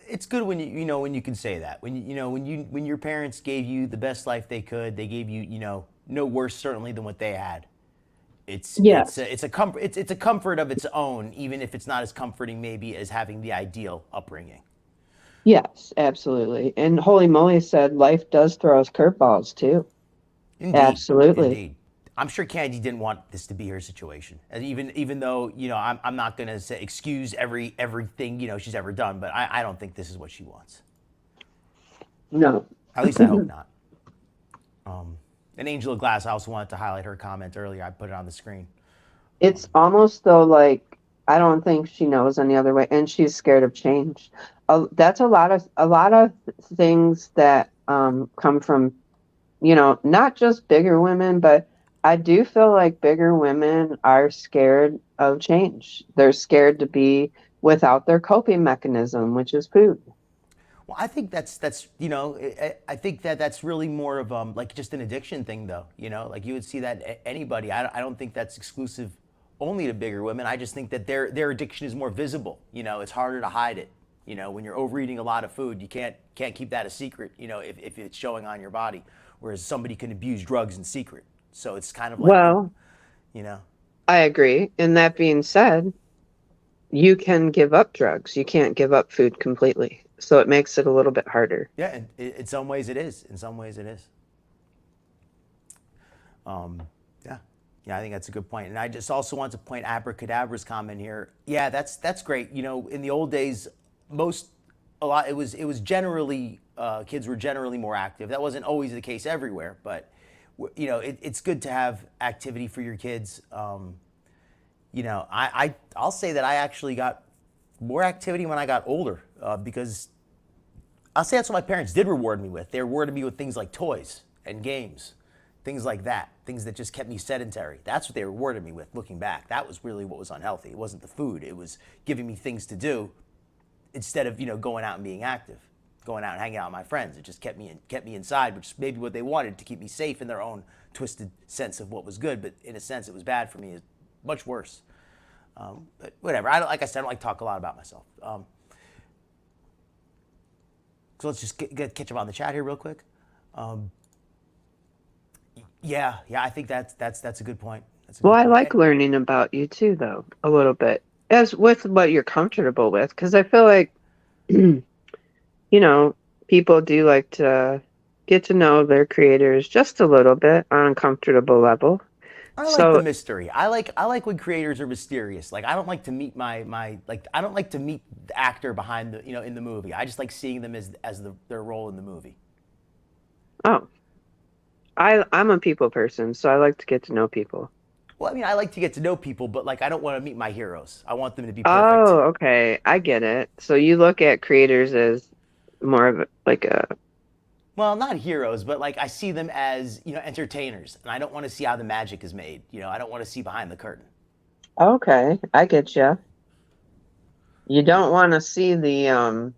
it's good when when you can say that. When your parents gave you the best life they could, they gave you no worse certainly than what they had. Yes. It's a comfort. It's a comfort of its own, even if it's not as comforting maybe as having the ideal upbringing. Yes, absolutely. And Holy Moly said life does throw us curveballs too. Indeed, Absolutely. indeed. I'm sure Candy didn't want this to be her situation, and even though I'm not going to say excuse everything she's ever done, but I don't think this is what she wants. No. At least I hope not. And Angela Glass, I also wanted to highlight her comment earlier. I put it on the screen. It's almost though like I don't think she knows any other way, and she's scared of change. That's a lot of things that come from not just bigger women, but I do feel like bigger women are scared of change. They're scared to be without their coping mechanism, which is food. Well, I think that's I think that's really more of like just an addiction thing though. Like you would see that anybody. I don't think that's exclusive only to bigger women. I just think that their addiction is more visible. It's harder to hide it. When you're overeating a lot of food, you can't keep that a secret. If it's showing on your body, whereas somebody can abuse drugs in secret. So it's kind of like Well, I agree. And that being said, you can give up drugs. You can't give up food completely. So it makes it a little bit harder. Yeah, and in some ways it is. In some ways it is. Yeah, I think that's a good point. And I just also want to point Abracadabra's comment here. Yeah, that's great. In the old days, it was generally kids were generally more active. That wasn't always the case everywhere, but it's good to have activity for your kids. I'll say that I actually got more activity when I got older because I'll say that's what my parents did reward me with. They rewarded me with things like toys and games, things like that, things that just kept me sedentary. That's what they rewarded me with. Looking back, that was really what was unhealthy. It wasn't the food. It was giving me things to do instead of going out and being active, going out and hanging out with my friends. It just kept me inside, which is maybe what they wanted, to keep me safe in their own twisted sense of what was good. But in a sense, it was bad for me. It's much worse. But whatever. Like I said, I don't like to talk a lot about myself. So let's just catch up on the chat here real quick. Yeah, I think that's a good point. That's a Well, good I point. like learning about you too, though, a little bit, as with what you're comfortable with, because I feel like, you know, people do like to get to know their creators just a little bit on a comfortable level. I like the So, mystery. I like when creators are mysterious. Like I don't like to meet I don't like to meet the actor behind the in the movie. I just like seeing them as their role in the movie. oh, I'm a people person, so I like to get to know people. Well, I mean, I like to get to know people, but like I don't want to meet my heroes. I want them to be perfect. Oh, okay, I get it. So you look at creators as more of like a, Well, not heroes, but like I see them as entertainers, and I don't want to see how the magic is made. I don't want to see behind the curtain. okay, I get you. You don't want to see the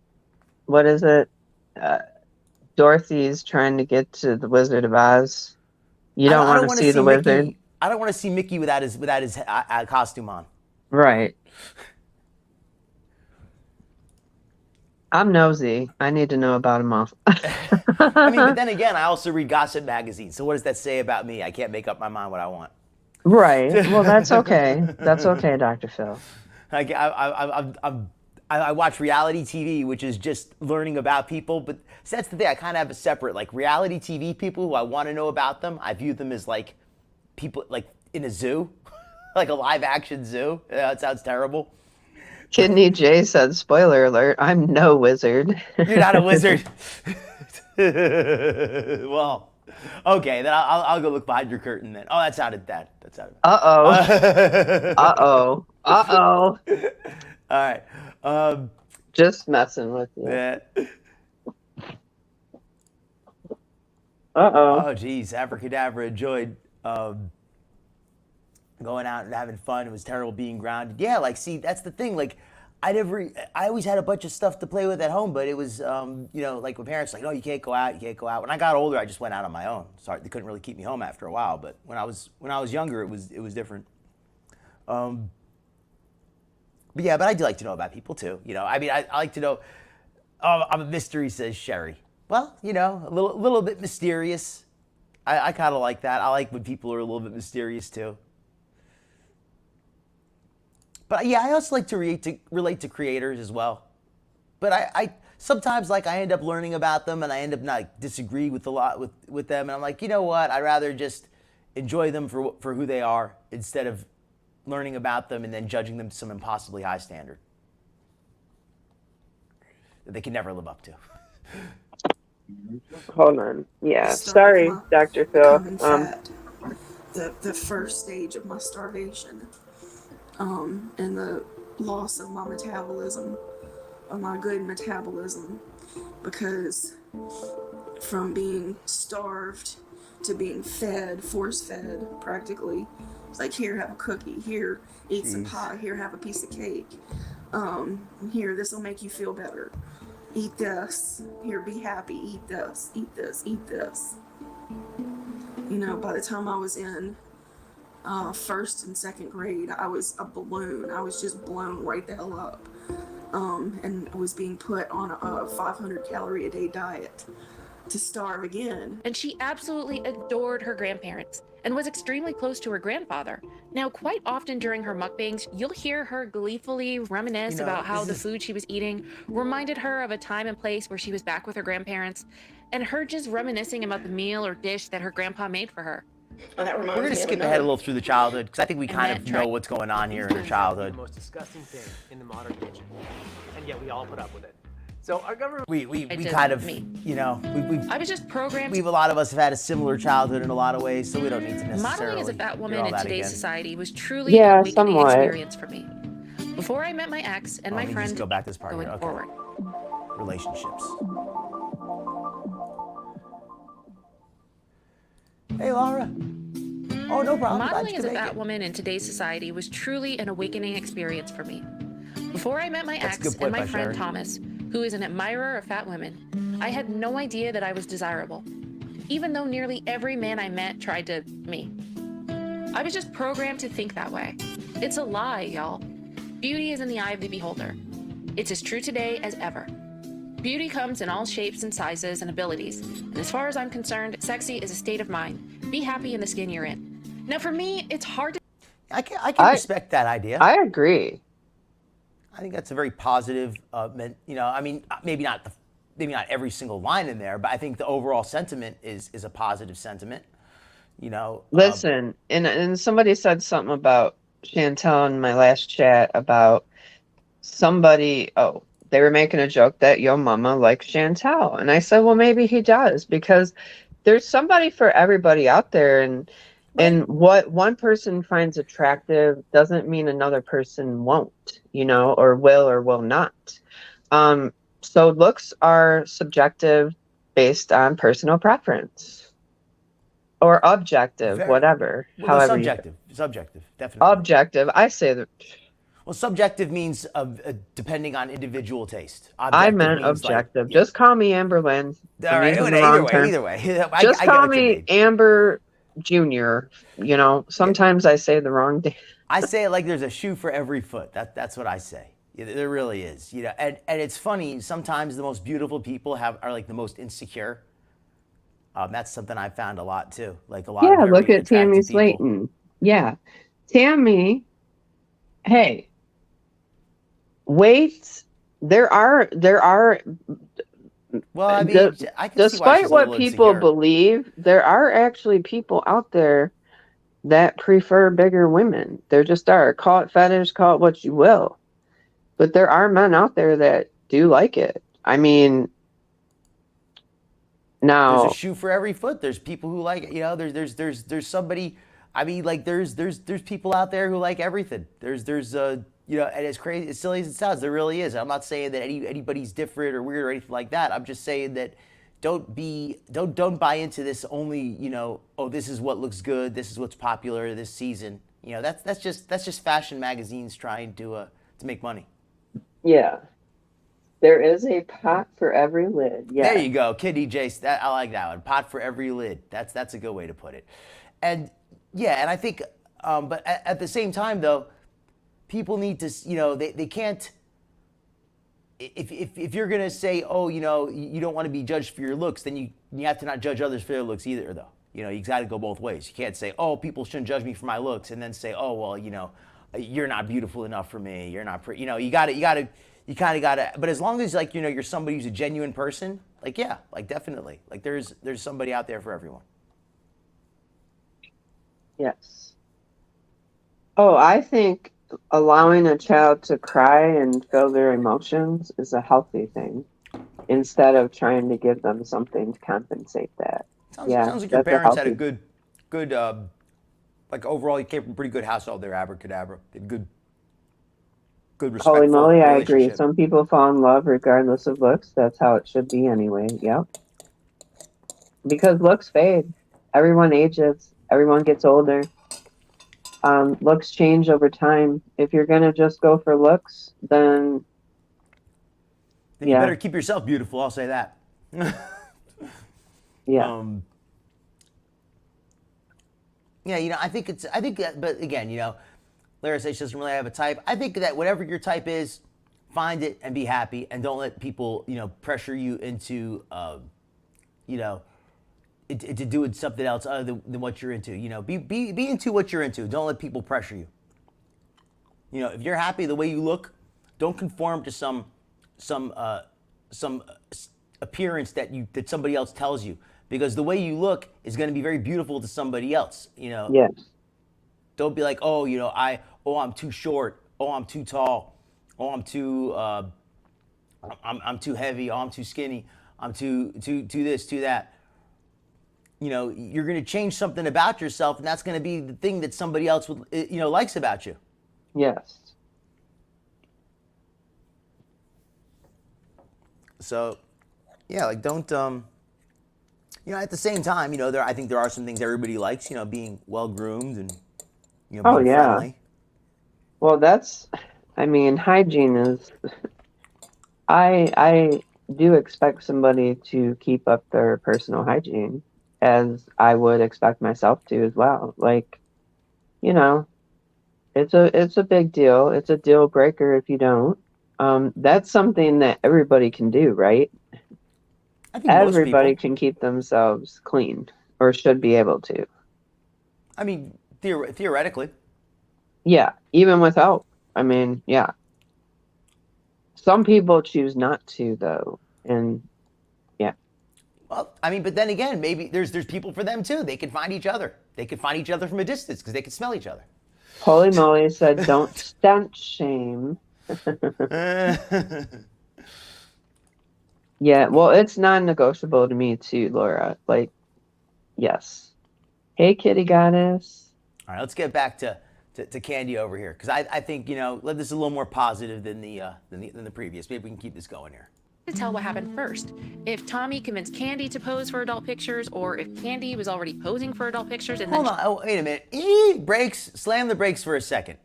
what is it? Uh, Dorothy's trying to get to the Wizard of Oz. You don't I want don't to want to see see the wizard, Mickey. I don't want to see Mickey without his costume on. right? I'm nosy. I need to know about them all. I mean, but then again, I also read gossip magazines. So what does that say about me? I can't make up my mind what I want. Right. Well, that's okay. That's okay, Dr. Phil. I watch reality TV, which is just learning about people. But so that's the thing. I kind of have a separate, like reality TV people who I want to know about them. I view them as like people like in a zoo, like a live action zoo. It sounds terrible. Kidney J said, spoiler alert, I'm no wizard. You're not a wizard. Well, okay, then I'll go look behind your curtain then. Oh, that sounded bad. That sounded bad. Uh-oh. Uh-oh. Uh-oh. All right. Just messing with you. Yeah. Uh-oh. Oh, geez. Abracadabra enjoyed going out and having fun. It was terrible being grounded. Yeah, like, see, that's the thing. Like, I always had a bunch of stuff to play with at home, but it was, like my parents were like, no, you can't go out, you can't go out. When I got older, I just went out on my own. Sorry, they couldn't really keep me home after a while, but when I was younger, it was different. But yeah, but I do like to know about people too. I mean, I like to know. Oh, I'm a mystery, says Sherry. Well, a little bit mysterious. I kind of like that. I like when people are a little bit mysterious too. But yeah, I also like to relate to creators as well. But I sometimes like I end up learning about them and I end up not disagree with a lot with them. And I'm like, you know what? I'd rather just enjoy them for who they are instead of learning about them and then judging them to some impossibly high standard that they can never live up to. Hold on. Yeah. Started Sorry, my Dr. becoming Phil. fat. The first stage of my starvation. And the loss of my metabolism, of my good metabolism, because from being starved to being fed, force-fed, practically, it's like, here, have a cookie, here, eat some pie, here, have a piece of cake, here, this will make you feel better, eat this, here, be happy, eat this, eat this, eat this. By the time I was in first and second grade, I was a balloon. I was just blown right the hell up, and was being put on a 500 calorie a day diet to starve again. And she absolutely adored her grandparents and was extremely close to her grandfather. Now, quite often during her mukbangs, you'll hear her gleefully reminisce about how the food she was eating reminded her of a time and place where she was back with her grandparents, and her just reminiscing about the meal or dish that her grandpa made for her. Oh, that reminds We're going me to of skip another- ahead a little through the childhood because I think we kind of then know what's going on here in her childhood. The most disgusting thing in the modern kitchen, and yet we all put up with it. So our government. We did, kind of, me. we've I was just programmed. a lot of us have had a similar childhood in a lot of ways, so we don't need to necessarily Modeling as a fat hear woman all in that today's again. society was truly Yeah, an awakening somewhat. experience for me. Before I met my ex and Let my me friend just go back to this part going here. Okay. forward. Relationships. Hey, Laura. Oh, no problem. Glad Modeling you as could a make fat it. woman in today's society was truly an awakening experience for me. Before I met my That's a ex good point and my by friend Sherry. Thomas, who is an admirer of fat women, I had no idea that I was desirable, even though nearly every man I met tried to me. I was just programmed to think that way. It's a lie, y'all. Beauty is in the eye of the beholder. It's as true today as ever. Beauty comes in all shapes and sizes and abilities, and as far as I'm concerned, sexy is a state of mind, Be happy in the skin you're in. Now, for me, it's hard to. I can respect that idea. I agree. I think that's a very positive, I mean, maybe not every single line in there, but I think the overall sentiment is a positive sentiment. Listen, and somebody said something about Chantal in my last chat about somebody, they were making a joke that Yo Mama likes Chantal. And I said, well, maybe he does, because there's somebody for everybody out there. And what one person finds attractive doesn't mean another person won't, or will not. So looks are subjective based on personal preference or objective, whatever. Well, subjective, definitely. Objective, I say that. Well, subjective means depending on individual taste. I meant objective. Just call me Amber Lynn. All right, either way. Just call me Amber Junior. Sometimes I say the wrong thing. I say it like there's a shoe for every foot. That's what I say. There really is. And it's funny. Sometimes the most beautiful people are like the most insecure. That's something I found a lot too. Like a lot. Yeah, of look at Tammy people. Slayton. Yeah, Tammy. Hey, weights. There are. Well, I mean, I can despite what people believe, there are actually people out there that prefer bigger women. There just are. Call it fetish, call it what you will. But there are men out there that do like it. I mean, now there's a shoe for every foot. There's people who like it. There's somebody. I mean, like there's people out there who like everything. There's and it's crazy, as silly as it sounds, there really is. I'm not saying that anybody's different or weird or anything like that. I'm just saying that don't buy into this only, this is what looks good, this is what's popular this season. That's just fashion magazines trying to make money. Yeah. There is a pot for every lid. Yeah. There you go. Kid J, I like that one. Pot for every lid. That's a good way to put it. And yeah, and I think but at the same time though, people need to, they can't, if you're going to say, you don't want to be judged for your looks, then you have to not judge others for their looks either, though. You got to go both ways. You can't say, people shouldn't judge me for my looks, and then say, you're not beautiful enough for me. You're not pretty. You kind of got to, but as long as, you're somebody who's a genuine person, definitely. There's somebody out there for everyone. Yes. Oh, I think allowing a child to cry and feel their emotions is a healthy thing instead of trying to give them something to compensate that. Sounds like your parents had a good overall you came from a pretty good household there, Abracadabra. Good respect. Holy moly, I agree. Some people fall in love regardless of looks. That's how it should be anyway. Yep. Because looks fade. Everyone ages. Everyone gets older. Looks change over time. If you're gonna just go for looks, then you better keep yourself beautiful. I'll say that. Yeah. I think that, but again, Lara says she doesn't really have a type. I think that whatever your type is, find it and be happy, and don't let people, pressure you into, to do something else other than what you're into. Be into what you're into. Don't let people pressure you. If you're happy the way you look, don't conform to some appearance that somebody else tells you, because the way you look is going to be very beautiful to somebody else. Yes. Don't be like, I'm too short. I'm too tall. I'm too I'm too heavy. I'm too skinny. I'm too this, too that. You're going to change something about yourself, and that's going to be the thing that somebody else likes about you. Yes. So, yeah, don't. At the same time, I think there are some things everybody likes. Being well groomed and being friendly. Well, hygiene is. I do expect somebody to keep up their personal hygiene, as I would expect myself to as well. It's a big deal. It's a deal breaker if you don't. That's something that everybody can do, right? I think everybody can keep themselves clean, or should be able to. I mean, theoretically. Yeah, even without. I mean, yeah. Some people choose not to, though, and yeah. Well, I mean, but then again, maybe there's people for them too. They can find each other. They can find each other from a distance because they can smell each other. Holy moly said, "Don't stunt shame." Yeah, well, it's non-negotiable to me too, Laura. Like, yes. Hey, kitty goddess. All right, let's get back to Candy over here because I think this is a little more positive than the previous. Maybe we can keep this going here. To tell what happened first. If Tommy convinced Candy to pose for adult pictures, or if Candy was already posing for adult pictures and then Hold on, oh, wait a minute. Brakes, slam the brakes for a second.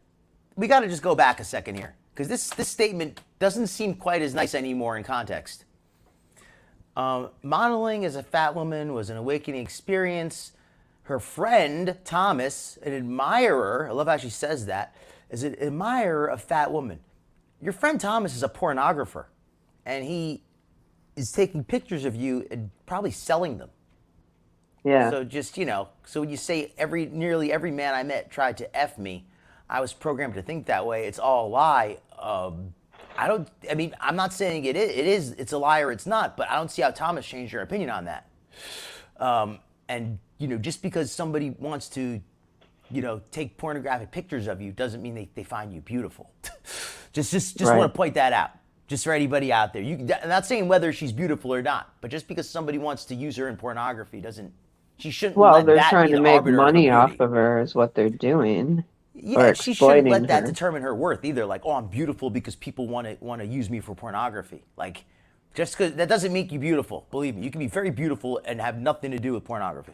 We got to just go back a second here because this statement doesn't seem quite as nice anymore in context. Modeling as a fat woman was an awakening experience. Her friend, Thomas, an admirer, I love how she says that, is an admirer of fat women. Your friend Thomas is a pornographer, and he is taking pictures of you and probably selling them. Yeah. So just, so when you say nearly every man I met tried to F me, I was programmed to think that way. It's all a lie. I'm not saying it's a lie or it's not, but I don't see how Thomas changed your opinion on that. And just because somebody wants to, take pornographic pictures of you doesn't mean they find you beautiful. just Right. want to point that out. Just for anybody out there. I'm not saying whether she's beautiful or not, but just because somebody wants to use her in pornography she shouldn't Well, let they're that trying be to the make arbiter money of her off beauty. of her is what they're doing. Yeah, she shouldn't let that her. determine her worth either. Like, I'm beautiful because people want to use me for pornography. Like, just because that doesn't make you beautiful. Believe me, you can be very beautiful and have nothing to do with pornography.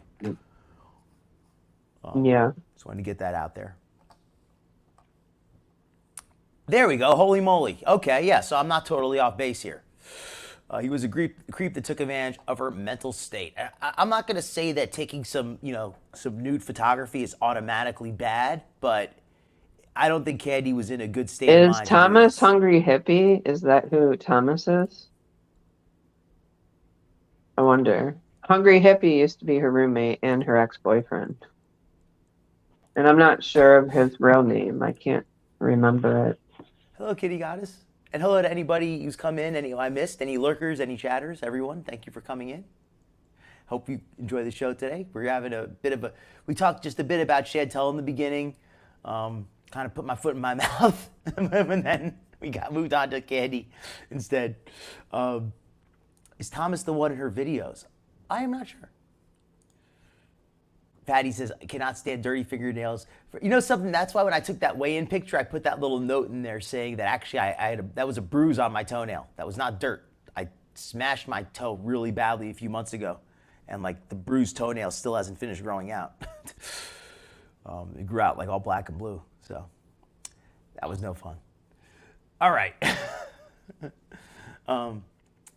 Yeah. Just wanted to get that out there. There we go. Holy moly. Okay, yeah. So I'm not totally off base here. He was a creep that took advantage of her mental state. I'm not going to say that taking some nude photography is automatically bad, but I don't think Candy was in a good state of mind. Is to do Thomas this. Hungry Hippie? Is that who Thomas is? I wonder. Hungry Hippie used to be her roommate and her ex-boyfriend. And I'm not sure of his real name. I can't remember it. Hello, Kitty Goddess. And hello to anybody who's come in, any I missed, any lurkers, any chatters, everyone. Thank you for coming in. Hope you enjoy the show today. We're having we talked just a bit about Chantal in the beginning, kind of put my foot in my mouth, and then we got moved on to Candy instead. Is Thomas the one in her videos? I am not sure. Patty says, I cannot stand dirty fingernails. Something, that's why when I took that weigh-in picture, I put that little note in there saying that actually that was a bruise on my toenail. That was not dirt. I smashed my toe really badly a few months ago, and the bruised toenail still hasn't finished growing out. It grew out all black and blue, so that was no fun. All right.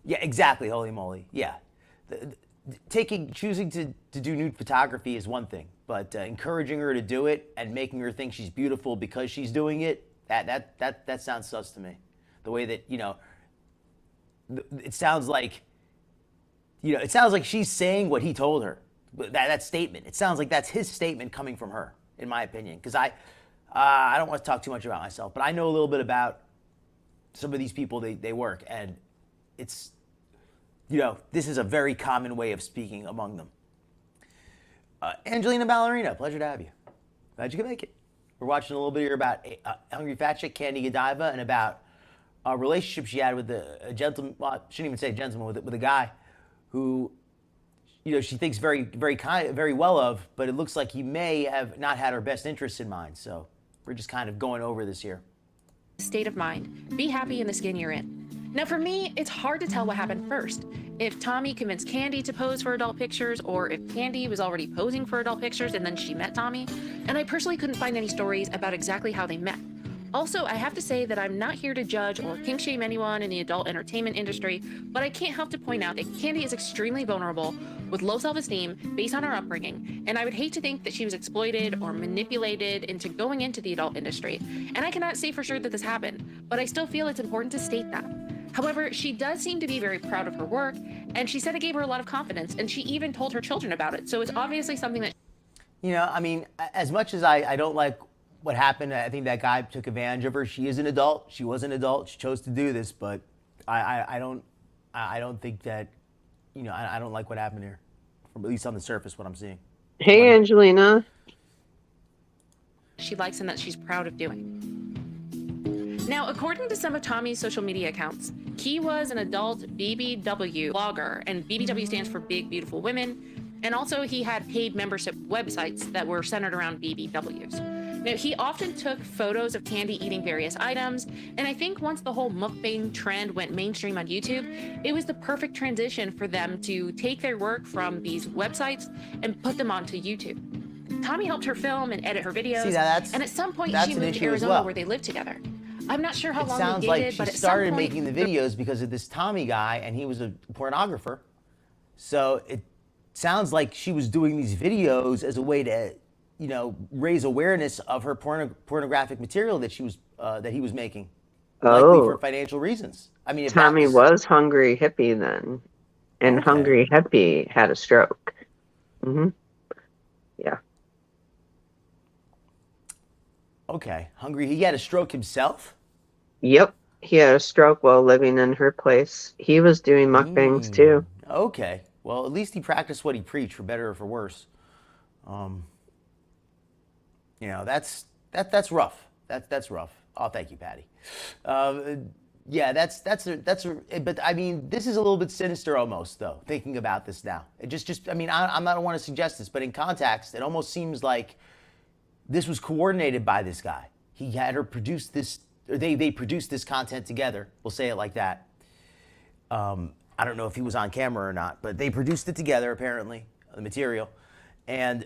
Yeah, exactly, holy moly. Yeah. Choosing to do nude photography is one thing, but encouraging her to do it and making her think she's beautiful because she's doing it, that sounds sus to me. The way that, it sounds like, she's saying what he told her. That statement. It sounds like that's his statement coming from her, in my opinion. Because I don't want to talk too much about myself, but I know a little bit about some of these people they work, and it's, this is a very common way of speaking among them. Angelina Ballerina, pleasure to have you. Glad you could make it. We're watching a little bit here about Hungry Fat Chick, Candy Godiva, and about a relationship she had with a gentleman, well, I shouldn't even say gentleman, with a guy who, she thinks very, very very well of, but it looks like he may have not had her best interests in mind. So we're just kind of going over this here. state of mind. Be happy in the skin you're in. Now for me, it's hard to tell what happened first. If Tommy convinced Candy to pose for adult pictures, or if Candy was already posing for adult pictures and then she met Tommy. And I personally couldn't find any stories about exactly how they met. Also, I have to say that I'm not here to judge or kink shame anyone in the adult entertainment industry, but I can't help to point out that Candy is extremely vulnerable with low self-esteem based on her upbringing, and I would hate to think that she was exploited or manipulated into going into the adult industry. And I cannot say for sure that this happened, but I still feel it's important to state that. However, she does seem to be very proud of her work, and she said it gave her a lot of confidence, and she even told her children about it, so it's obviously something that... You know, I mean, as much as I don't like what happened, I think that guy took advantage of her. She is an adult. She was an adult. She chose to do this, but I don't think that, you know, I don't like what happened here, from at least on the surface, what I'm seeing. Hey, Angelina. She likes and that she's proud of doing. Now, according to some of Tommy's social media accounts, he was an adult BBW blogger, and BBW stands for Big Beautiful Women, and also he had paid membership websites that were centered around BBWs. Now, he often took photos of Candy eating various items, and I think once the whole mukbang trend went mainstream on YouTube, it was the perfect transition for them to take their work from these websites and put them onto YouTube. Tommy helped her film and edit her videos, and at some point she moved to Arizona where they lived together. I'm not sure how long they dated, It sounds like but she at some started point, making the videos because of this Tommy guy, and he was a pornographer. So it sounds like she was doing these videos as a way to, you know, raise awareness of her pornographic material that she was that he was making, likely for financial reasons. I mean, Tommy was Hungry Hippie then, and Hungry Hippie had a stroke. Yeah. Okay, Hungry. He had a stroke himself? Yep. He had a stroke while living in her place. He was doing mukbangs too. Okay. Well, at least he practiced what he preached, for better or for worse. You know, that's rough. That's rough. Oh, thank you, Patty. Yeah, but I mean, this is a little bit sinister almost, though, thinking about this now. It just I mean, I don't want to suggest this, but in context, it almost seems like this was coordinated by this guy. He had her produce this, or they produced this content together. We'll say it like that. I don't know if he was on camera or not, but they produced it together, apparently, the material. And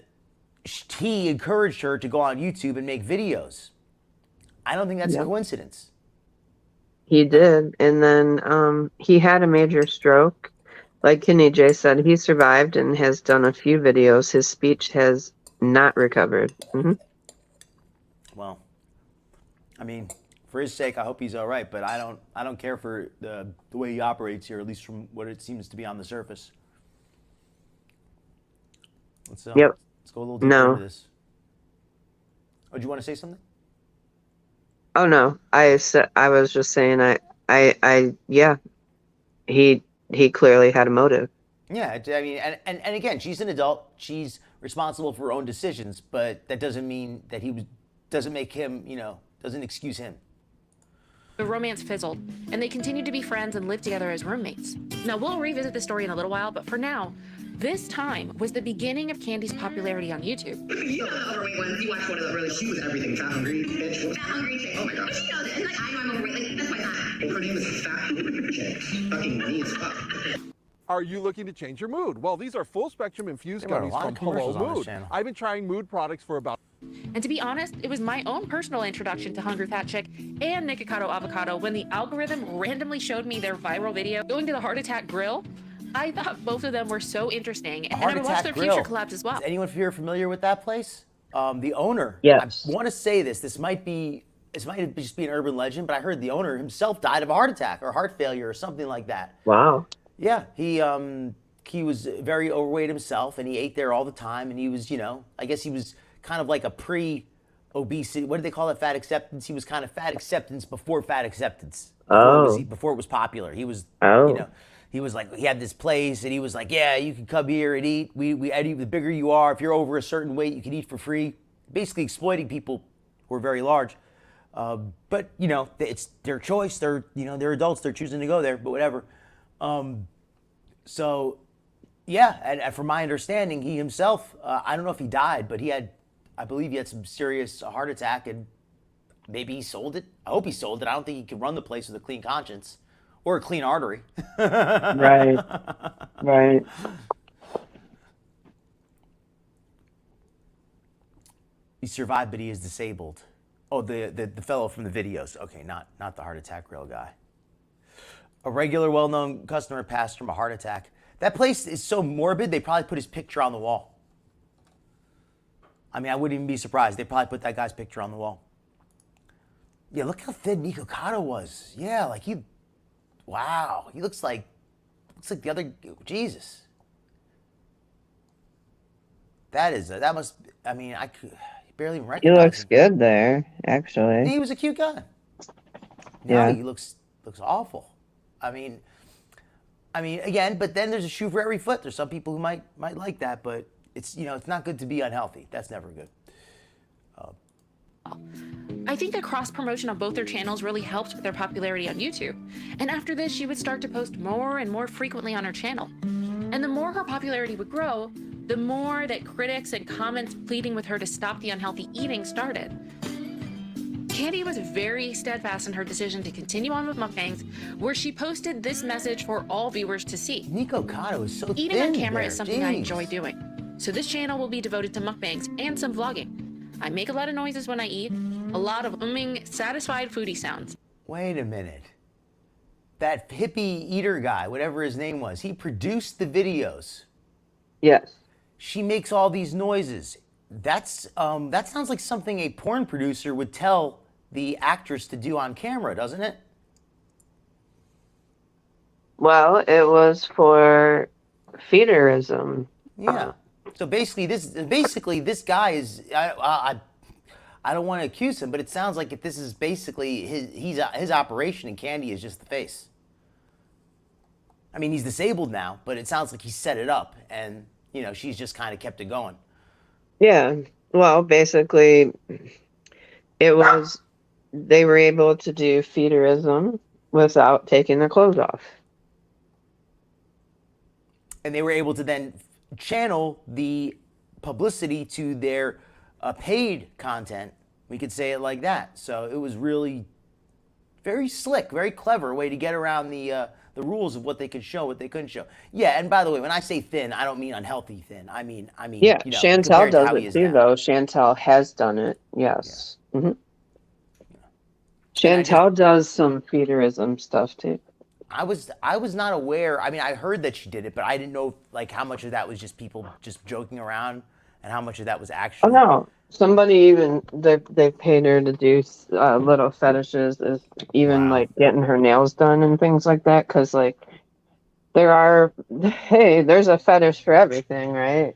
he encouraged her to go on YouTube and make videos. I don't think that's a coincidence. He did. And then he had a major stroke. Like Kenny J said, he survived and has done a few videos. His speech has not recovered. Well, I mean, for his sake, I hope he's all right, but I don't care for the way he operates here, at least from what it seems to be on the surface. Let's go a little deeper into this. Oh, do you want to say something? Oh no, I was just saying he clearly had a motive. Yeah, I mean, and again, she's an adult. She's responsible for her own decisions, but that doesn't mean that doesn't make him, you know, doesn't excuse him. the romance fizzled, and they continued to be friends and live together as roommates. Now, we'll revisit this story in a little while, but for now, this time was the beginning of Candy's popularity on YouTube. You know the overweight ones. You watch one of the really, she was everything. Fat Hungry bitch. Fat Hungry chick. Oh my gosh. You know this. Like, I know I'm overweight. Like, that's why not. Well, her name is Fat Hungry chick. Fucking me as fuck. Are you looking to change your mood? Well, these are full-spectrum infused gummies from Hello Mood. I've been trying mood products for about... And to be honest, it was my own personal introduction to Hungry Fat Chick and Nikocado Avocado when the algorithm randomly showed me their viral video going to the Heart Attack Grill. I thought both of them were so interesting, and I watched their future collabs as well. Is anyone here familiar with that place? The owner, yes. I want to say this might just be an urban legend, but I heard the owner himself died of a heart attack or heart failure or something like that. Wow. Yeah, he was very overweight himself, and he ate there all the time, and he was, you know, I guess he was kind of like a pre-obesity, what did they call it, fat acceptance? He was kind of fat acceptance before fat acceptance. Before it was popular. He was, you know, he was like, he had this place, and he was like, yeah, you can come here and eat. I'd eat, the bigger you are, if you're over a certain weight, you can eat for free. Basically exploiting people who are very large. But, you know, it's their choice. They're adults. They're choosing to go there, but whatever. So, yeah, and from my understanding, he himself, I don't know if he died, but I believe he had some serious heart attack, and maybe he sold it. I hope he sold it. I don't think he could run the place with a clean conscience or a clean artery. Right. He survived, but he is disabled. Oh, the fellow from the videos. Okay, not the heart attack grill guy. A regular, well-known customer passed from a heart attack. That place is so morbid, they probably put his picture on the wall. I mean, I wouldn't even be surprised. They probably put that guy's picture on the wall. Yeah, look how thin Nikocado was. Yeah, like wow. He looks like the other, Jesus. That must, I mean, I could barely even He recognize looks him. good there, actually. He was a cute guy. Now Yeah. he looks awful. I mean, again, but then there's a shoe for every foot. There's some people who might like that, but it's, it's not good to be unhealthy. That's never good. I think the cross promotion of both their channels really helped with their popularity on YouTube. And after this, she would start to post more and more frequently on her channel. And the more her popularity would grow, the more that critics and comments pleading with her to stop the unhealthy eating started. Candy was very steadfast in her decision to continue on with mukbangs, where she posted this message for all viewers to see. Nico Cotto is so Eating thin on camera there. is something I Jeez. enjoy doing. So this channel will be devoted to mukbangs and some vlogging. I make a lot of noises when I eat, a lot of satisfied foodie sounds. Wait a minute. That hippie eater guy, whatever his name was, he produced the videos. Yes. She makes all these noises. That sounds like something a porn producer would tell the actress to do on camera, doesn't it? Well, it was for feederism. Yeah. So basically, this guy is. I don't want to accuse him, but it sounds like if this is basically his operation, and Candy is just the face. I mean, he's disabled now, but it sounds like he set it up, and she's just kind of kept it going. Yeah. Well, basically, they were able to do feederism without taking their clothes off. And they were able to then channel the publicity to their paid content. We could say it like that. So it was really very slick, very clever way to get around the rules of what they could show, what they couldn't show. Yeah, and by the way, when I say thin, I don't mean unhealthy thin. I mean, yeah, Chantal does it too, though. Chantal has done it. Yes. Yeah. Mm-hmm. Chantal does some feederism stuff too. I was not aware. I mean, I heard that she did it, but I didn't know like how much of that was just people just joking around, and how much of that was actually. Oh no! Somebody even they paid her to do little fetishes, even like getting her nails done and things like that. Because like there's a fetish for everything, right?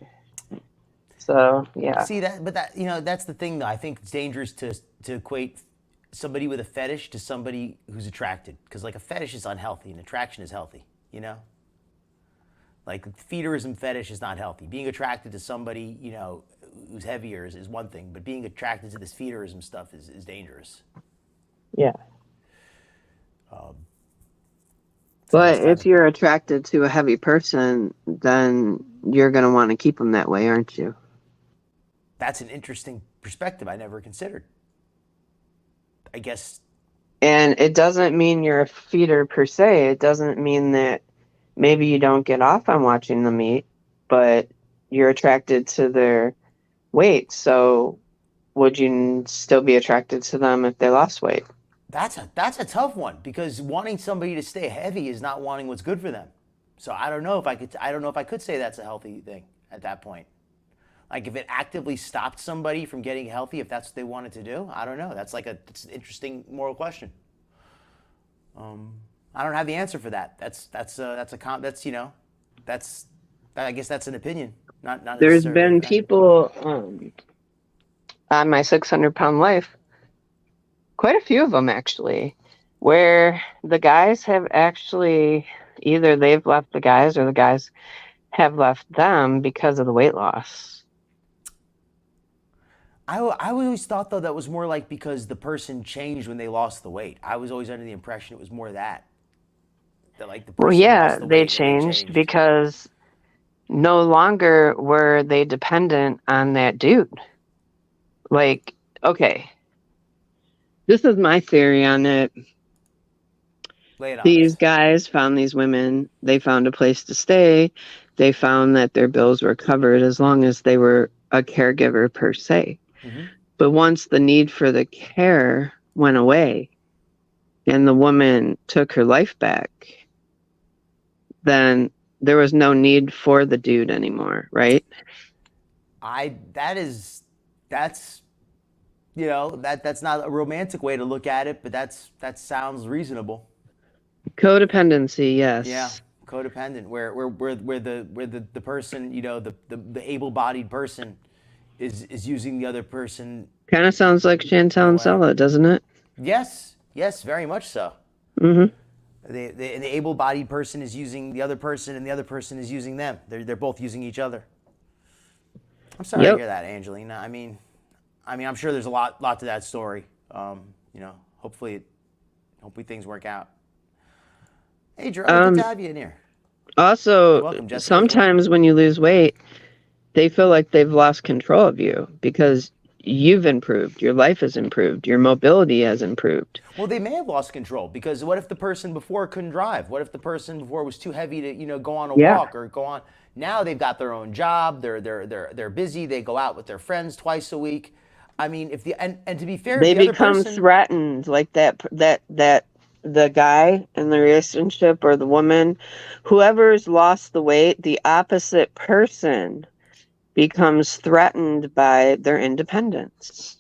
So yeah. See that, but that's the thing though. I think it's dangerous to equate somebody with a fetish to somebody who's attracted, because like a fetish is unhealthy and attraction is healthy, like feederism fetish is not healthy. Being attracted to somebody who's heavier is one thing, but being attracted to this feederism stuff is dangerous. Yeah. But if you're attracted to a heavy person, then you're going to want to keep them that way, aren't you? That's an interesting perspective I never considered. I guess. And it doesn't mean you're a feeder per se. It doesn't mean that maybe you don't get off on watching them eat, but you're attracted to their weight. So would you still be attracted to them if they lost weight? That's a tough one, because wanting somebody to stay heavy is not wanting what's good for them. So I don't know if I could say that's a healthy thing at that point. Like if it actively stopped somebody from getting healthy, if that's what they wanted to do, I don't know. It's an interesting moral question. I don't have the answer for that. I guess that's an opinion. Not There's been people on my 600-pound life, quite a few of them actually, where the guys have actually either they've left the guys or the guys have left them because of the weight loss. I always thought, though, that was more like because the person changed when they lost the weight. I was always under the impression it was more that like the person well, yeah, lost the they weight changed because no longer were they dependent on that dude. Like, okay, this is my theory on it. Lay it on These us. guys found these women. They found a place to stay. They found that their bills were covered as long as they were a caregiver per se. Mm-hmm. But once the need for the care went away and the woman took her life back, then there was no need for the dude anymore, right? That's not a romantic way to look at it, but that sounds reasonable. Codependency, yes. Yeah, Codependent, where the person, you know, the able-bodied person is using the other person. Kind of sounds like Chantal and Sella, doesn't it? Yes, very much so. Mm-hmm. The able-bodied person is using the other person, and the other person is using them. They're both using each other. I'm sorry to hear that, Angelina. I mean, I'm sure there's a lot to that story. You know, hopefully things work out. Hey, Drew, good to have you in here. Also, welcome, Jessica. sometimes when you lose weight, they feel like they've lost control of you because you've improved, your life has improved, your mobility has improved. Well, they may have lost control, because what if the person before couldn't drive? What if the person before was too heavy to, you know, go on a walk or go on? Now they've got their own job. They're busy. They go out with their friends twice a week. I mean, if the and to be fair, They the other become person, threatened, like that the guy in the relationship or the woman, whoever's lost the weight, the opposite person becomes threatened by their independence.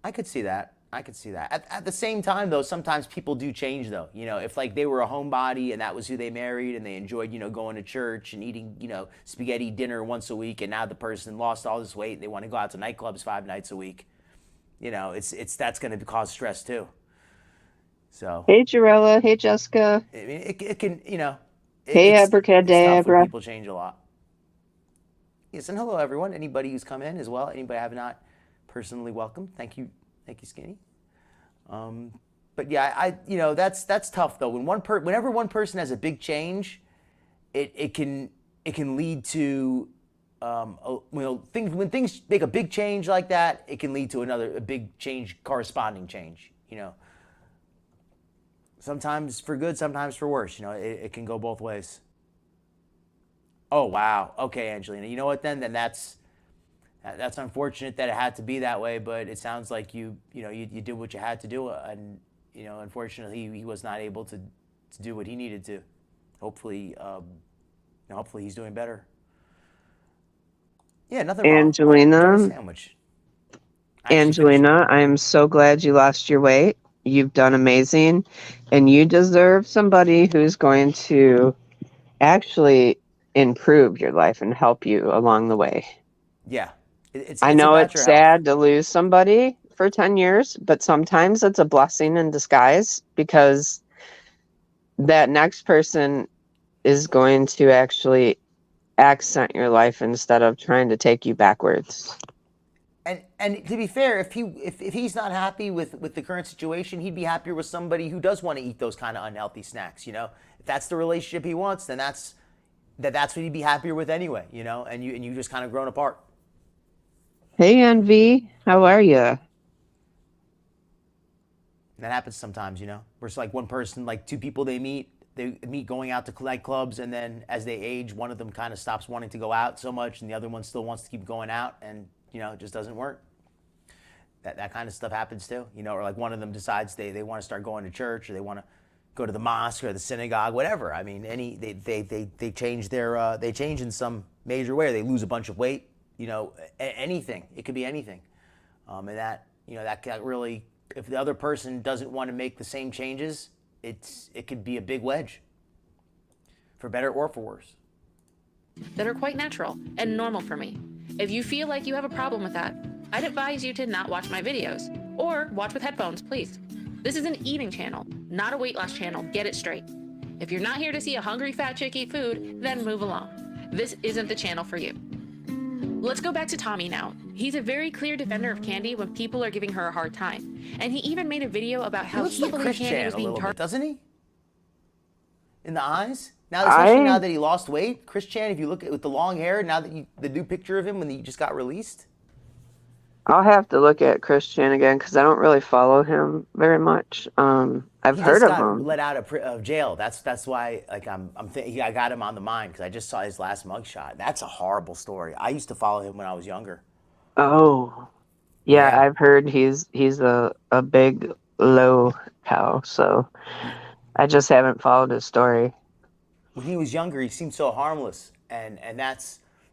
I could see that. At the same time, though, sometimes people do change, though. You know, if like they were a homebody and that was who they married and they enjoyed, you know, going to church and eating, you know, spaghetti dinner once a week, and now the person lost all this weight and they want to go out to nightclubs 5 nights a week, you know, that's going to cause stress too. So. Hey, Jarella. Hey, Jessica. I mean, it can, you know. Hey, Abracadabra. People change a lot. Yes, and hello, everyone. Anybody who's come in as well. Anybody I have not personally welcomed. Thank you, Skinny. But yeah, you know, that's tough though. Whenever one person has a big change, it can lead to, when things make a big change like that, it can lead to a big change, corresponding change. You know, sometimes for good, sometimes for worse. You know, it can go both ways. Oh wow. Okay, Angelina. You know what then? Then that's unfortunate that it had to be that way, but it sounds like you did what you had to do, and you know, unfortunately he was not able to do what he needed to. Hopefully he's doing better. Yeah, nothing wrong. Angelina. Sandwich. Angelina, I'm so glad you lost your weight. You've done amazing, and you deserve somebody who's going to actually improve your life and help you along the way. Yeah. I know it's sad to lose somebody for 10 years, but sometimes it's a blessing in disguise, because that next person is going to actually accent your life instead of trying to take you backwards. And to be fair, if he's not happy with the current situation, he'd be happier with somebody who does want to eat those kind of unhealthy snacks. You know, if that's the relationship he wants, then that's what he'd be happier with anyway. You know, and you just kind of grown apart. Hey, Envy, how are you? That happens sometimes, you know, where it's like one person, like two people they meet going out to nightclubs, and then as they age, one of them kind of stops wanting to go out so much, and the other one still wants to keep going out, and you know, it just doesn't work. That kind of stuff happens too, you know, or like one of them decides they want to start going to church, or they want to go to the mosque or the synagogue, whatever. I mean, they change they change in some major way, or they lose a bunch of weight. You know, anything. It could be anything. And that, you know, that really, if the other person doesn't want to make the same changes, it could be a big wedge, for better or for worse. That are quite natural and normal for me. If you feel like you have a problem with that, I'd advise you to not watch my videos, or watch with headphones, please. This is an eating channel, not a weight loss channel. Get it straight. If you're not here to see a hungry fat chick eat food, then move along. This isn't the channel for you. Let's go back to Tommy now. He's a very clear defender of Candy when people are giving her a hard time. And he even made a video about how he believes Candy was being targeted. Doesn't he? In the eyes? Now, especially now that he lost weight, Chris Chan, if you look at with the long hair, now that the new picture of him when he just got released. I'll have to look at Chris Chan again, because I don't really follow him very much. I've heard of him. Let out of jail. That's why, like, I got him on the mind, because I just saw his last mugshot. That's a horrible story. I used to follow him when I was younger. Oh, yeah. I've heard he's a big low cow. So I just haven't followed his story. When he was younger, he seemed so harmless, and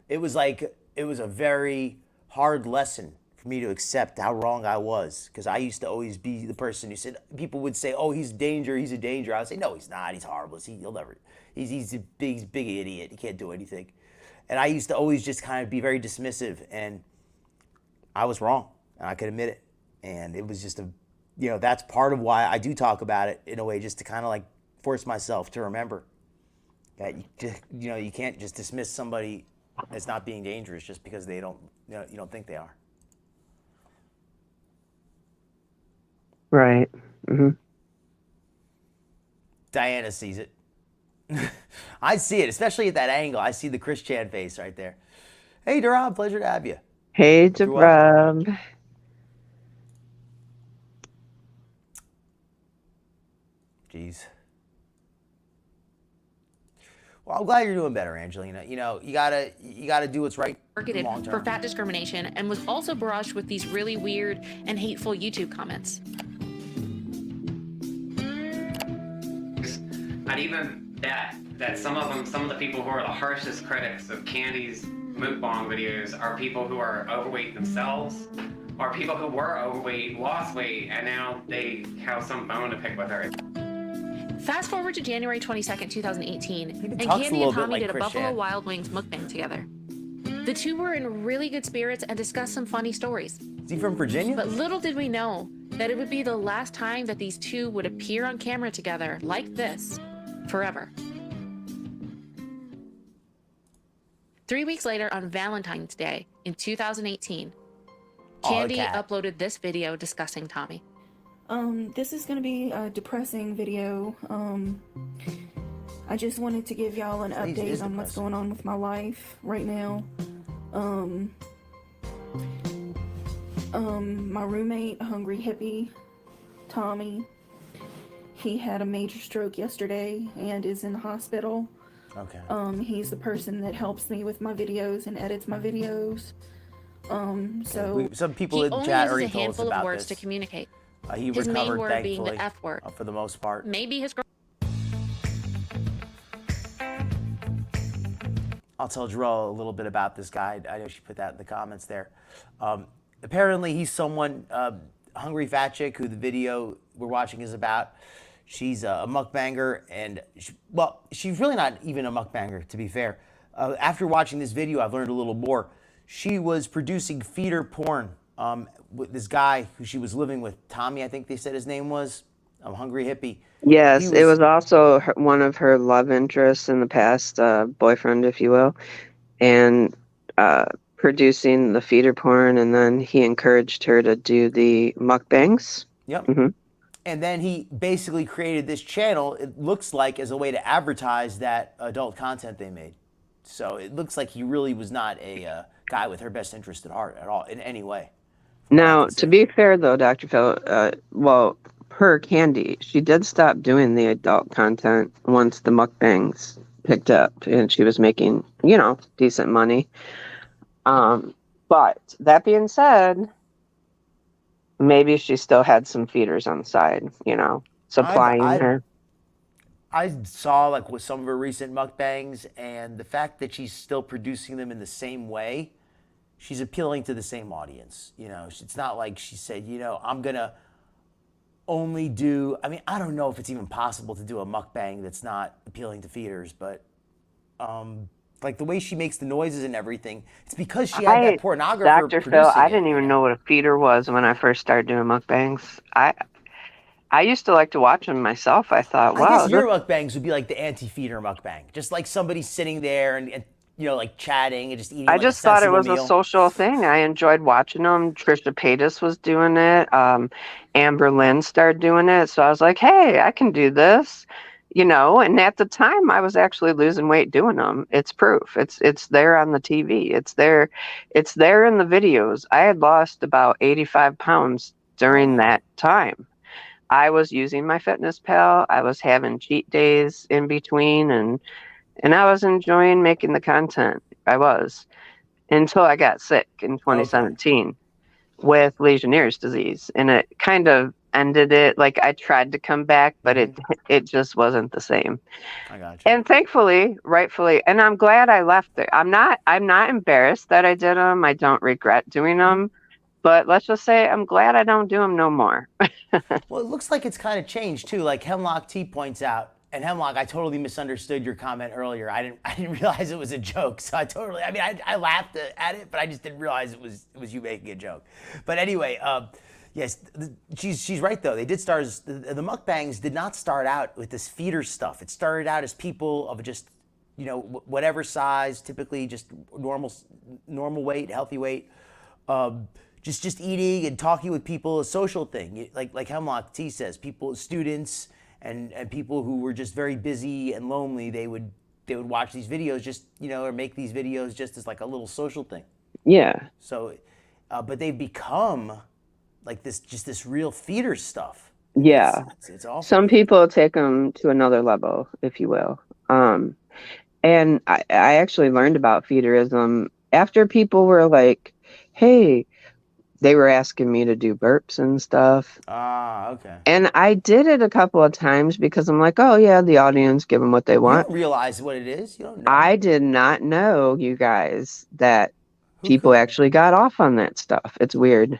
it was a very hard lesson for me to accept how wrong I was, because I used to always be the person who said, people would say, "Oh, he's a danger, he's a danger." I would say, "No, he's not. He's horrible. He'll never. He's a big idiot. He can't do anything." And I used to always just kind of be very dismissive, and I was wrong, and I could admit it. And it was just that's part of why I do talk about it in a way, just to kind of like force myself to remember that you can't just dismiss somebody as not being dangerous just because they don't you don't think they are. Right. Mm-hmm. Diana sees it. I see it, especially at that angle. I see the Chris Chan face right there. Hey, Durab, pleasure to have you. Hey, Durab. Jeez. Well, I'm glad you're doing better, Angelina. You gotta do what's right Targeted long term. for fat discrimination and was also barraged with these really weird and hateful YouTube comments. I'd even bet that some of the people who are the harshest critics of Candy's mukbang videos are people who are overweight themselves, or people who were overweight, lost weight, and now they have some bone to pick with her. Fast forward to January 22nd, 2018, and talks a Candy little and bit Tommy like did a Chris Buffalo Chan. Wild Wings mukbang together. The two were in really good spirits and discussed some funny stories. Is he from Virginia? But little did we know that it would be the last time that these two would appear on camera together like this, forever. 3 weeks later, on Valentine's Day in 2018, Candy uploaded this video discussing Tommy. This is gonna be a depressing video. I just wanted to give y'all an update on what's going on with my life right now. My roommate, hungry hippie, Tommy, he had a major stroke yesterday and is in the hospital. Okay. He's the person that helps me with my videos and edits my videos. So some people he in only chat uses already a told us handful about of words this. to communicate. He His main recovered, word thankfully, being the F word. for the most part. Maybe his girl. I'll tell Jarrell a little bit about this guy. I know she put that in the comments there. Apparently, he's someone, Hungry Fat Chick, who the video we're watching is about. She's a mukbanger, and she's really not even a mukbanger, to be fair. After watching this video, I've learned a little more. She was producing feeder porn with this guy who she was living with, Tommy, I think they said his name was, Hungry Hippie. Yes, it was also one of her love interests in the past, boyfriend, if you will, and producing the feeder porn, and then he encouraged her to do the mukbangs. Yep. Mm-hmm. And then he basically created this channel, it looks like, as a way to advertise that adult content they made. So it looks like he really was not a guy with her best interest at heart at all, in any way. Now, to be fair, though, Dr. Phil, per Candy, she did stop doing the adult content once the mukbangs picked up, and she was making, decent money. But that being said, maybe she still had some feeders on the side, supplying her. I saw with some of her recent mukbangs, and the fact that she's still producing them in the same way, she's appealing to the same audience. It's not like she said, I'm going to only do, I don't know if it's even possible to do a mukbang that's not appealing to feeders, but the way she makes the noises and everything, it's because she had that pornographer Dr. Phil, producing I didn't even know what a feeder was when I first started doing mukbangs. I used to like to watch them myself. I thought, wow. I guess your mukbangs would be like the anti-feeder mukbang. Just like somebody sitting there and chatting and just eating. I just thought it was a social thing. I enjoyed watching them. Trisha Paytas was doing it. Amber Lynn started doing it. So I was like, hey, I can do this. And at the time I was actually losing weight doing them. It's proof. It's there on the TV. It's there in the videos. I had lost about 85 pounds during that time. I was using my Fitness Pal. I was having cheat days in between, and I was enjoying making the content. I was, until I got sick in 2017 with Legionnaire's disease, and it kind of ended it. I tried to come back, but it just wasn't the same. I got you. And thankfully, rightfully, and I'm glad I left it. I'm not embarrassed that I did them. I don't regret doing them. But let's just say I'm glad I don't do them no more. Well, it looks like it's kind of changed too. Like Hemlock T points out, and Hemlock, I totally misunderstood your comment earlier. I didn't realize it was a joke. So I laughed at it, but I just didn't realize it was you making a joke. But anyway, yes, she's right though. They did start as, the mukbangs did not start out with this feeder stuff. It started out as people of just, whatever size, typically just normal weight, healthy weight. Just eating and talking with people, a social thing. Like Hemlock T says, students and people who were just very busy and lonely, they would watch these videos just, or make these videos just as like a little social thing. Yeah. So, but they've become like this real feeder stuff. Yeah. It's awful. Some people take them to another level, if you will. And I actually learned about feederism after people were like, hey, they were asking me to do burps and stuff. Ah, okay. And I did it a couple of times because I'm like, oh yeah, the audience, give them what they want. You don't realize what it is. You don't know. I did not know, you guys, that people actually got off on that stuff. It's weird.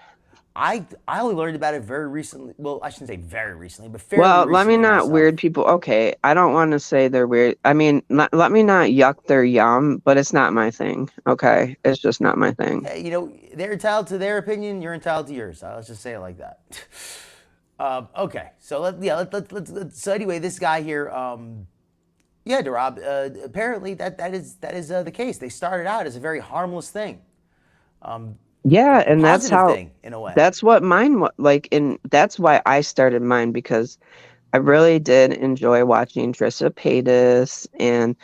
I only learned about it very recently. Well, I shouldn't say very recently, but fairly Well, recently let me not myself. weird people. Okay, I don't want to say they're weird. I mean, let me not yuck their yum, but it's not my thing. Okay, it's just not my thing. Hey, they're entitled to their opinion. You're entitled to yours. Let's just say it like that. Okay, so let's. So anyway, this guy here, Rob. Apparently that is the case. They started out as a very harmless thing. Yeah, and that's how, thing, in a way. that's what mine was like, and that's why I started mine, because I really did enjoy watching Trisha Paytas, and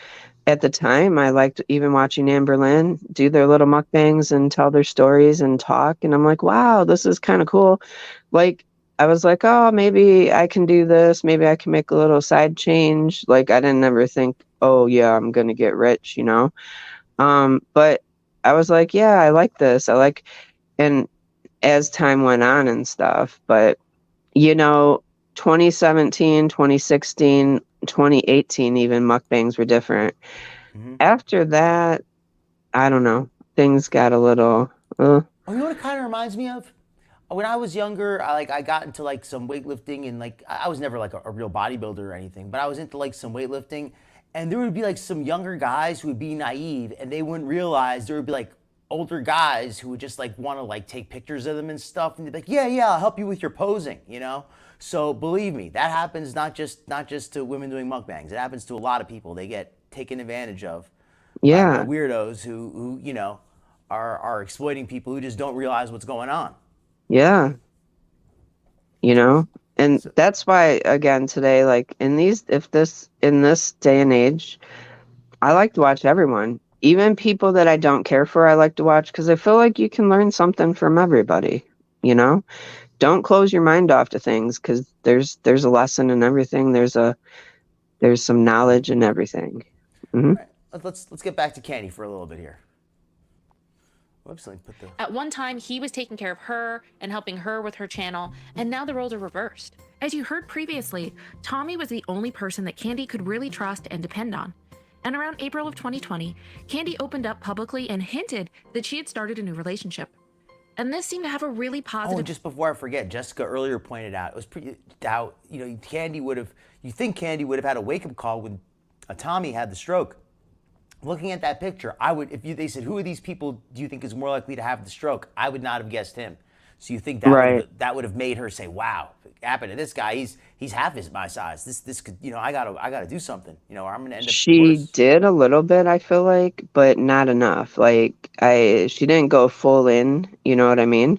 at the time I liked even watching Amber Lynn do their little mukbangs and tell their stories and talk, and I'm like, wow, this is kind of cool. Like, I was like, oh, maybe I can do this, maybe I can make a little side change. Like, I didn't ever think, oh yeah, I'm gonna get rich, but I was like, yeah, I like this. And as time went on and stuff, but 2017, 2016, 2018, even mukbangs were different. Mm-hmm. After that, I don't know, things got a little, Oh, you know what it kind of reminds me of? When I was younger, I got into like some weightlifting, and like, I was never like a real bodybuilder or anything, but I was into like some weightlifting. And there would be like some younger guys who would be naive, and they wouldn't realize there would be like older guys who would just like want to like take pictures of them and stuff. And they'd be like, yeah, I'll help you with your posing, So believe me, that happens not just to women doing mukbangs. It happens to a lot of people. They get taken advantage of. Yeah. By weirdos who are exploiting people who just don't realize what's going on. Yeah. And that's why, again, today, like in this day and age, I like to watch everyone, even people that I don't care for. I like to watch because I feel like you can learn something from everybody. Don't close your mind off to things, because there's a lesson in everything. There's some knowledge in everything. Mm-hmm. Right. Let's get back to Candy for a little bit here. Whoops, let me put the... At one time, he was taking care of her and helping her with her channel, and now the roles are reversed. As you heard previously, Tommy was the only person that Candy could really trust and depend on. And around April of 2020, Candy opened up publicly and hinted that she had started a new relationship. And this seemed to have a really positive... Oh, and just before I forget, Jessica earlier pointed out, it was pretty how, Candy would have had a wake-up call when Tommy had the stroke. Looking at that picture, they said, who are these people do you think is more likely to have the stroke? I would not have guessed him. So you think that would have made her say, wow, what happened to this guy? He's half my size. This could, I gotta do something, or I'm gonna end up She worse. did a little bit, I feel like, but not enough. Like, she didn't go full in, you know what I mean?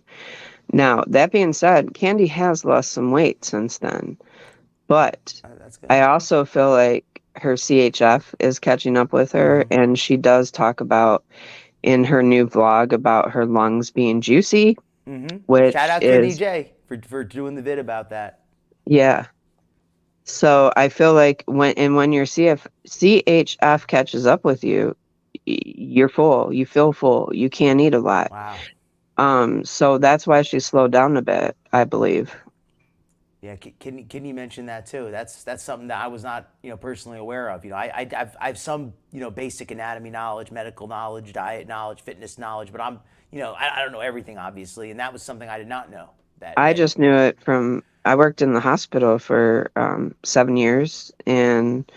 Now, that being said, Candy has lost some weight since then. But That's good. I also feel like her CHF is catching up with her, Mm-hmm. and she does talk about in her new vlog about her lungs being juicy. Mm-hmm. Which shout out is, Kenny J for doing the vid about that. Yeah. So I feel like when your CHF catches up with you, you're full. You feel full. You can't eat a lot. Wow. So that's why she slowed down a bit, I believe. Yeah, can you mention that too? That's something that I was not, personally aware of. I have some, basic anatomy knowledge, medical knowledge, diet knowledge, fitness knowledge, but I don't know everything, obviously, and that was something I did not know. I just knew it from, I worked in the hospital for 7 years, and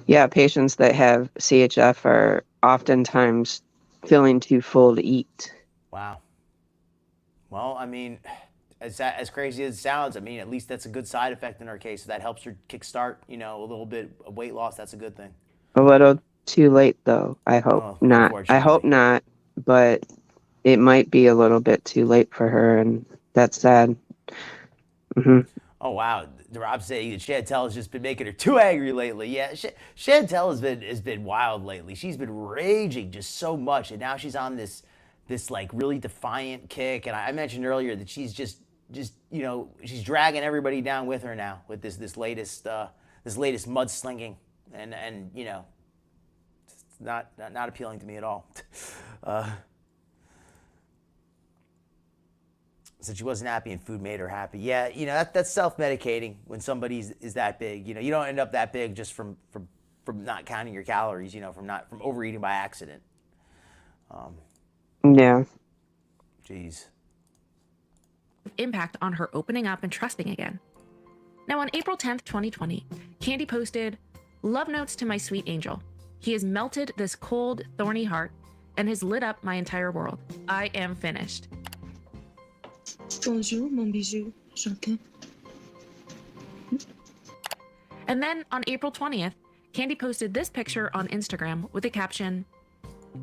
yeah, patients that have CHF are oftentimes feeling too full to eat. Wow. Well, I mean, as crazy as it sounds, I mean, at least that's a good side effect in our case. If that helps her kickstart, a little bit of weight loss, that's a good thing. A little too late, though. I hope not. I hope not, but it might be a little bit too late for her, and that's sad. Oh, wow. Rob's saying Chantal has just been making her too angry lately. Yeah, Chantal has been wild lately. She's been raging just so much, and now she's on this like really defiant kick. And I mentioned earlier that she's just she's dragging everybody down with her now with this latest mudslinging, and it's not appealing to me at all. Said she wasn't happy and food made her happy. Yeah, that's self-medicating when somebody is that big. You don't end up that big just from not counting your calories. From overeating by accident. Yeah. Jeez. Impact on her opening up and trusting again. Now, on April 10th, 2020, Candy posted, "Love notes to my sweet angel. He has melted this cold, thorny heart and has lit up my entire world. I am finished." Bonjour, mon bijou. Chantal. And then on April 20th, Candy posted this picture on Instagram with the caption,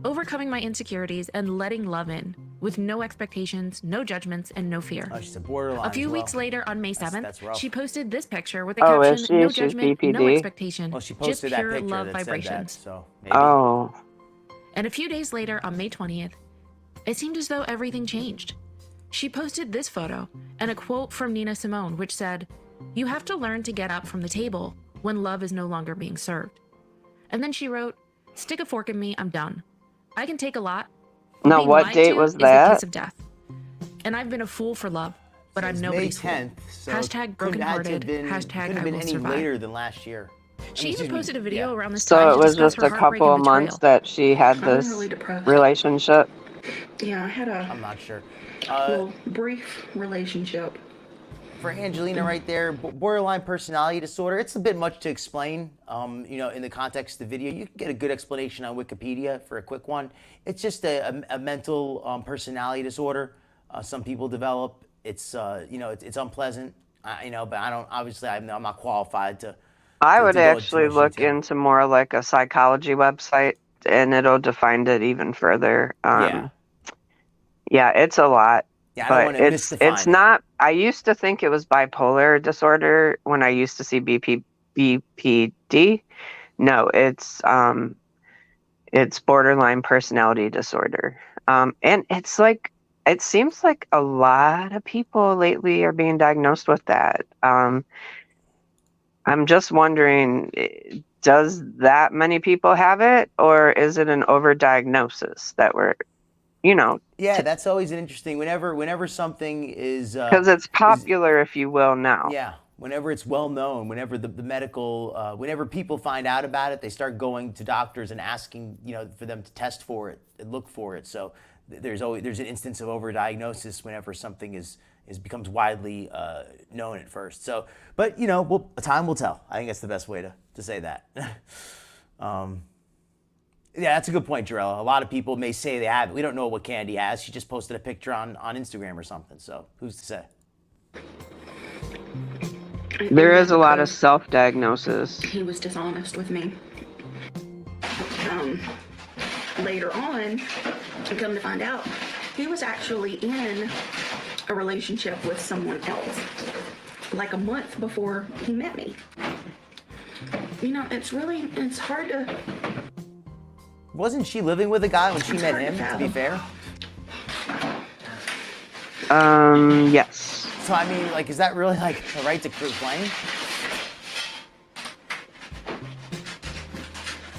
"Overcoming my insecurities and letting love in, with no expectations, no judgments, and no fear." Oh, she's a borderline. A few as well. weeks later, on May 7th, That's rough. she posted this picture with the caption, "No judgment, no BPD? expectation, Well, she just posted that pure picture love that said vibrations." that, so maybe. Oh. And a few days later, on May 20th, it seemed as though everything changed. She posted this photo and a quote from Nina Simone, which said, "You have to learn to get up from the table when love is no longer being served." And then she wrote, "Stick a fork in me, I'm done. I can take a lot. Now, Being what lied date to was is that? the kiss of death. And I've been a fool for love, but I'm nobody's May 10th, fool. so Hashtag couldn't have brokenhearted. been, Hashtag couldn't I have been will any survive." later than last year. She even posted a video around this So time it to was discuss just her a heartbreak couple and of months betrayal. that she had I'm this really depressed. relationship. Yeah, I had a I'm not sure. brief relationship. For Angelina right there, borderline personality disorder, it's a bit much to explain, in the context of the video. You can get a good explanation on Wikipedia for a quick one. It's just a mental personality disorder some people develop. It's, it's unpleasant, but I don't, obviously I'm not qualified to I would go into actually much look detail. into more like a psychology website, and it'll define it even further. Yeah, it's a lot. Yeah, I don't want to mystify it's it. not. I used to think it was bipolar disorder when I used to see BPD. No, it's borderline personality disorder. And it's like, it seems like a lot of people lately are being diagnosed with that. I'm just wondering, does that many people have it, or is it an overdiagnosis that we're, Yeah, that's always an interesting. Whenever something is because it's popular, if you will, now. Yeah, whenever it's well known, whenever the medical, whenever people find out about it, they start going to doctors and asking, for them to test for it and look for it. So there's an instance of overdiagnosis whenever something becomes widely known at first. So, but time will tell. I think that's the best way to say that. Yeah, that's a good point, Jarella. A lot of people may say they have it. We don't know what Candy has. She just posted a picture on Instagram or something. So who's to say? There is a lot of self-diagnosis. He was dishonest with me. Later on, I come to find out, he was actually in a relationship with someone else, like a month before he met me. It's hard to... Wasn't she living with a guy when she met him, to be fair? Yes. So, I mean, is that really, a right to claim?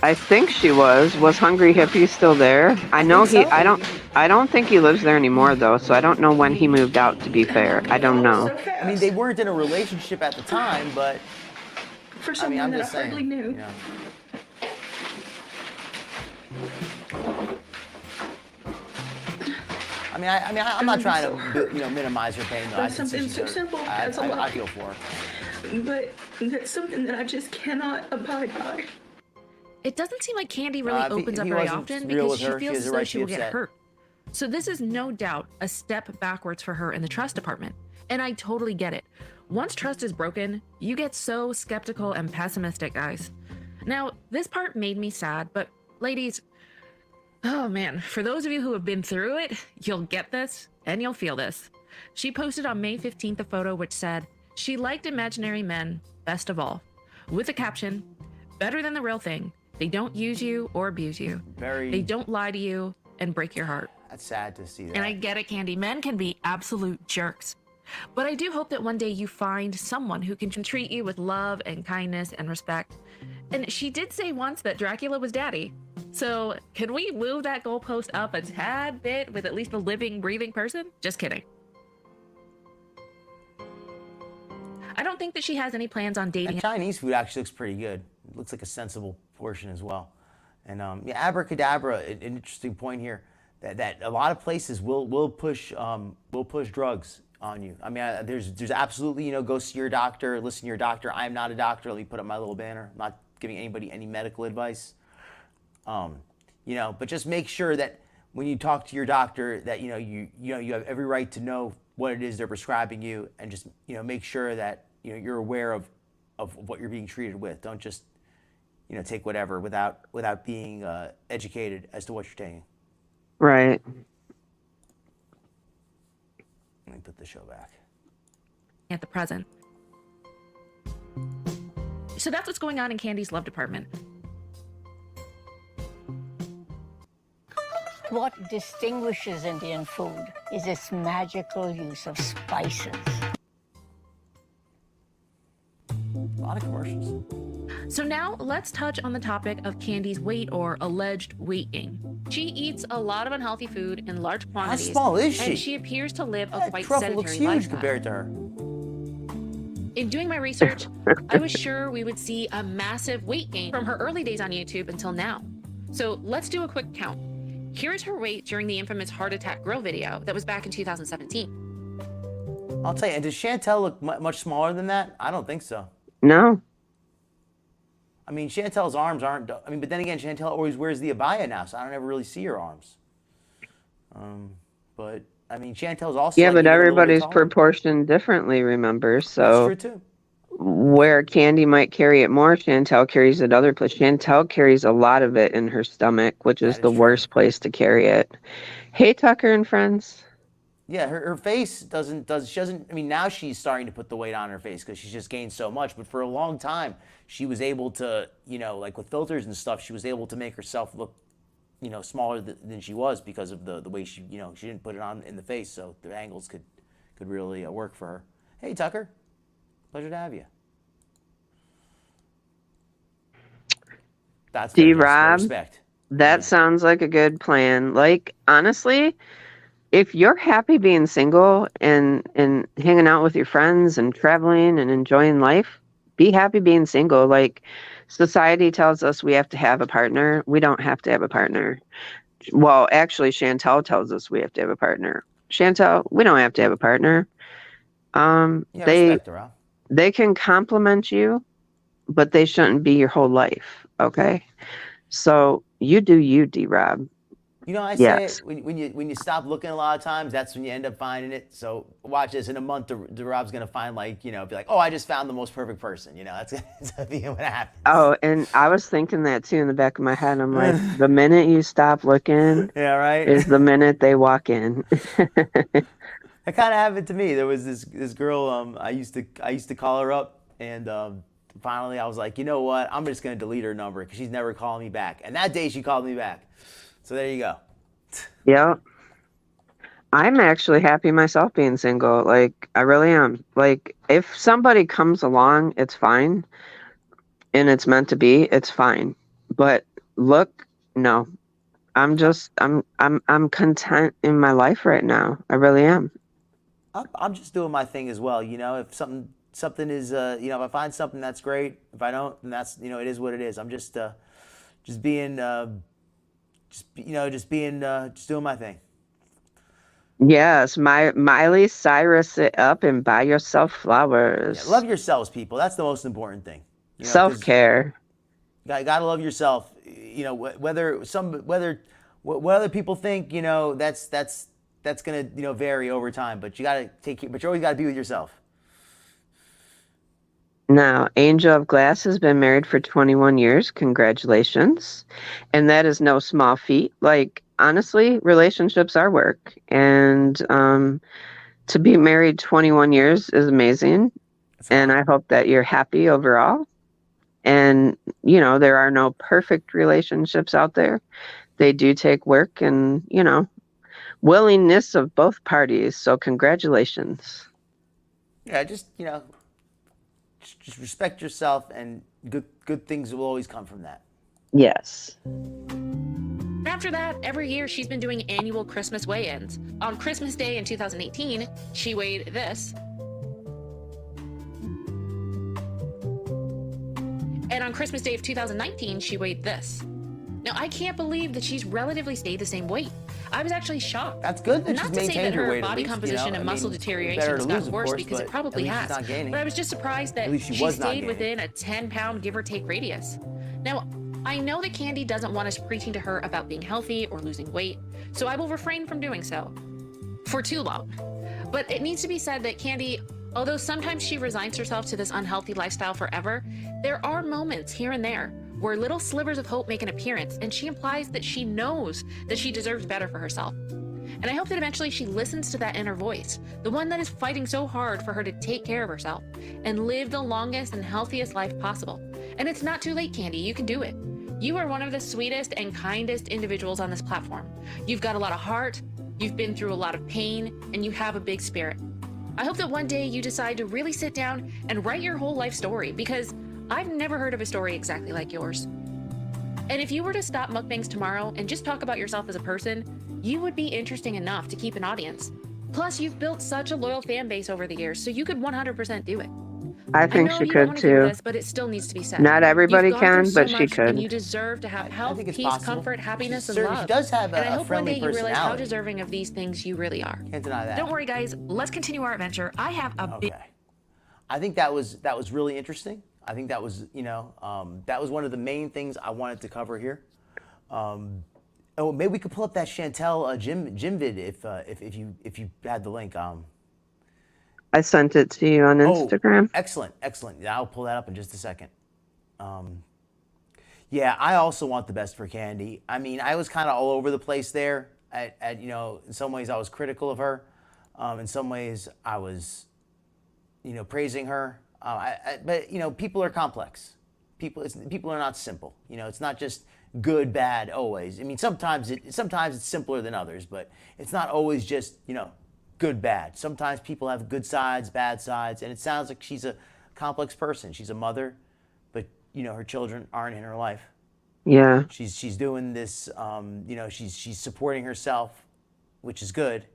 I think she was. Was Hungry Hippie still there? I know think so. I don't... I don't think he lives there anymore, though, so I don't know when he moved out, to be fair. I don't know. I mean, they weren't in a relationship at the time, but For someone I'm that just I hardly saying, knew. you know. I'm not trying to, minimize her pain. Though. That's something so simple. That's a lot. I feel for her. But that's something that I just cannot abide by. It doesn't seem like Candy really opens up very often because she feels as though she will get hurt. So this is no doubt a step backwards for her in the trust department. And I totally get it. Once trust is broken, you get so skeptical and pessimistic, guys. Now, this part made me sad, but ladies, oh man, for those of you who have been through it, you'll get this and you'll feel this. She posted on May 15th a photo which said, she liked imaginary men best of all, with a caption, better than the real thing. They don't use you or abuse you. They don't lie to you and break your heart. That's sad to see that. And I get it, Candy. Men can be absolute jerks. But I do hope that one day you find someone who can treat you with love and kindness and respect. And she did say once that Dracula was daddy. So can we move that goalpost up a tad bit with at least a living, breathing person? Just kidding. I don't think that she has any plans on dating. And Chinese food actually looks pretty good. It looks like a sensible portion as well. And abracadabra, an interesting point here, that a lot of places will push drugs on you. I mean, there's absolutely, go see your doctor, listen to your doctor. I am not a doctor. Let me put up my little banner. I'm not giving anybody any medical advice. But just make sure that when you talk to your doctor that, you have every right to know what it is they're prescribing you, and just, make sure that, you're aware of what you're being treated with. Don't just, take whatever without being educated as to what you're taking. Right. Let me put the show back. At the present. So that's what's going on in Candy's love department. What distinguishes Indian food is its magical use of spices. A lot of commercials. So now let's touch on the topic of Candy's weight or alleged weight gain. She eats a lot of unhealthy food in large quantities. How small is she? And she appears to live a quite Truffle sedentary looks huge lifestyle. compared to her. In doing my research, I was sure we would see a massive weight gain from her early days on YouTube until now. So let's do a quick count. Here's her weight during the infamous heart attack grill video that was back in 2017. I'll tell you, and does Chantal look much smaller than that? I don't think so. No. I mean, Chantal's arms aren't, but then again, Chantal always wears the abaya now, so I don't ever really see her arms. But, I mean, Chantal's also... Yeah, but everybody's proportioned differently, remember? So that's true, too. Where Candy might carry it more, Chantal carries it other place. Chantal carries a lot of it in her stomach, which is the worst place to carry it. Hey, Tucker and friends. Yeah, her face I mean, now she's starting to put the weight on her face because she's just gained so much. But for a long time, she was able to, like with filters and stuff, she was able to make herself look, smaller than she was because of the way she, she didn't put it on in the face. So the angles could really work for her. Hey, Tucker. Pleasure to have you. That's D-Rob, respect. That sounds like a good plan. Like, honestly, if you're happy being single and hanging out with your friends and traveling and enjoying life, be happy being single. Like, society tells us we have to have a partner. We don't have to have a partner. Well, actually, Chantal tells us we have to have a partner. Chantal, we don't have to have a partner. They can compliment you, but they shouldn't be your whole life. Okay, so you do you, D-Rob. I say it, when you stop looking a lot of times, that's when you end up finding it. So watch this. In a month, D-Rob's going to find be like, oh, I just found the most perfect person. That's going to be what happens. Oh, and I was thinking that too in the back of my head. I'm like, the minute you stop looking, yeah, right, is the minute they walk in. That kind of happened to me. There was this girl. I used to call her up, and finally I was like, you know what? I'm just going to delete her number because she's never calling me back. And that day she called me back. So there you go. Yeah. I'm actually happy myself being single. Like, I really am. Like, if somebody comes along, it's fine. And it's meant to be, it's fine. But no. I'm content in my life right now. I really am. I'm just doing my thing as well. You know, if something is, you know, if I find something, that's great. If I don't, then that's, you know, it is what it is. I'm just being, just doing my thing. Yes, Miley Cyrus it up and buy yourself flowers. Yeah, love yourselves, people. That's the most important thing. You know, Self-care. Gotta love yourself. You know, whether what other people think, you know, that's gonna, you know, vary over time. But you always gotta be with yourself. Now, Angel of Glass has been married for 21 years. Congratulations. And that is no small feat. Like, honestly, relationships are work. And to be married 21 years is amazing. And I hope that you're happy overall. And, you know, there are no perfect relationships out there. They do take work and, you know, willingness of both parties. So congratulations. Yeah, just, you know, just respect yourself, and good things will always come from that. Yes. After that, every year she's been doing annual Christmas weigh-ins. On Christmas Day in 2018, she weighed this. And on Christmas Day of 2019, she weighed this. Now, I can't believe that she's relatively stayed the same weight. I was actually shocked. That's good that Not she's to say maintained that her her weight. body composition and muscle deterioration has gotten worse, because it probably has. But I was just surprised that she stayed within a 10-pound give or take radius. Now, I know that Candy doesn't want us preaching to her about being healthy or losing weight, so I will refrain from doing so for too long. But it needs to be said that Candy, although sometimes she resigns herself to this unhealthy lifestyle forever, there are moments here and there where little slivers of hope make an appearance, and she implies that she knows that she deserves better for herself. And I hope that eventually she listens to that inner voice, the one that is fighting so hard for her to take care of herself and live the longest and healthiest life possible. And it's not too late, Candy. You can do it. You are one of the sweetest and kindest individuals on this platform. You've got a lot of heart, you've been through a lot of pain, and you have a big spirit. I hope that one day you decide to really sit down and write your whole life story, because I've never heard of a story exactly like yours. And if you were to stop mukbangs tomorrow and just talk about yourself as a person, you would be interesting enough to keep an audience. Plus, you've built such a loyal fan base over the years, so you could 100% do it. I think she could too. This, but it still needs to be said. Not everybody can, but she could. And you deserve to have health, peace, comfort, happiness, and love. She does have and I hope one day you realize how personality. deserving of these things you really are. Can't deny that. Don't worry, guys. Let's continue our adventure. I have a big. I think that was really interesting. I think that was, you know, that was one of the main things I wanted to cover here. Oh, maybe we could pull up that Chantal gym vid if you had the link. I sent it to you on Instagram. Excellent. Yeah, I'll pull that up in just a second. Yeah, I also want the best for Candy. I mean, I was kind of all over the place there. At you know, in some ways I was critical of her. In some ways I was, you know, praising her. But you know, people are complex. People are not simple. You know, it's not just good, bad always. I mean, sometimes it's simpler than others, but it's not always just, you know, good, bad. Sometimes people have good sides, bad sides, and it sounds like she's a complex person. She's a mother, but you know, her children aren't in her life. Yeah. She's doing this. You know, she's supporting herself, which is good,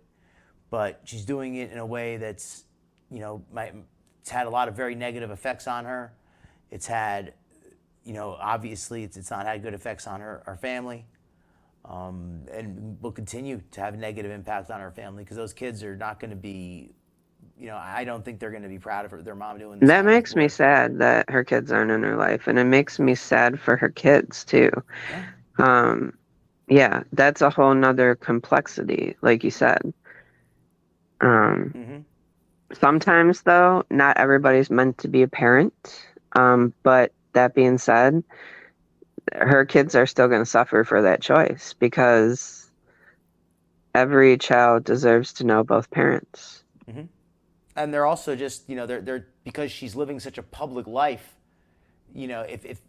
but she's doing it in a way that's, you know, it's had a lot of very negative effects on her. It's had, you know, obviously it's not had good effects on her family. And will continue to have a negative impact on her family, because those kids are not going to be, you know, I don't think they're going to be proud of their mom doing this. That makes me sad that her kids aren't in her life, and it makes me sad for her kids too. Yeah, that's a whole nother complexity, like you said. Sometimes though, not everybody's meant to be a parent. But that being said, her kids are still going to suffer for that choice, because every child deserves to know both parents. And they're also just, you know, they're because she's living such a public life. You know, if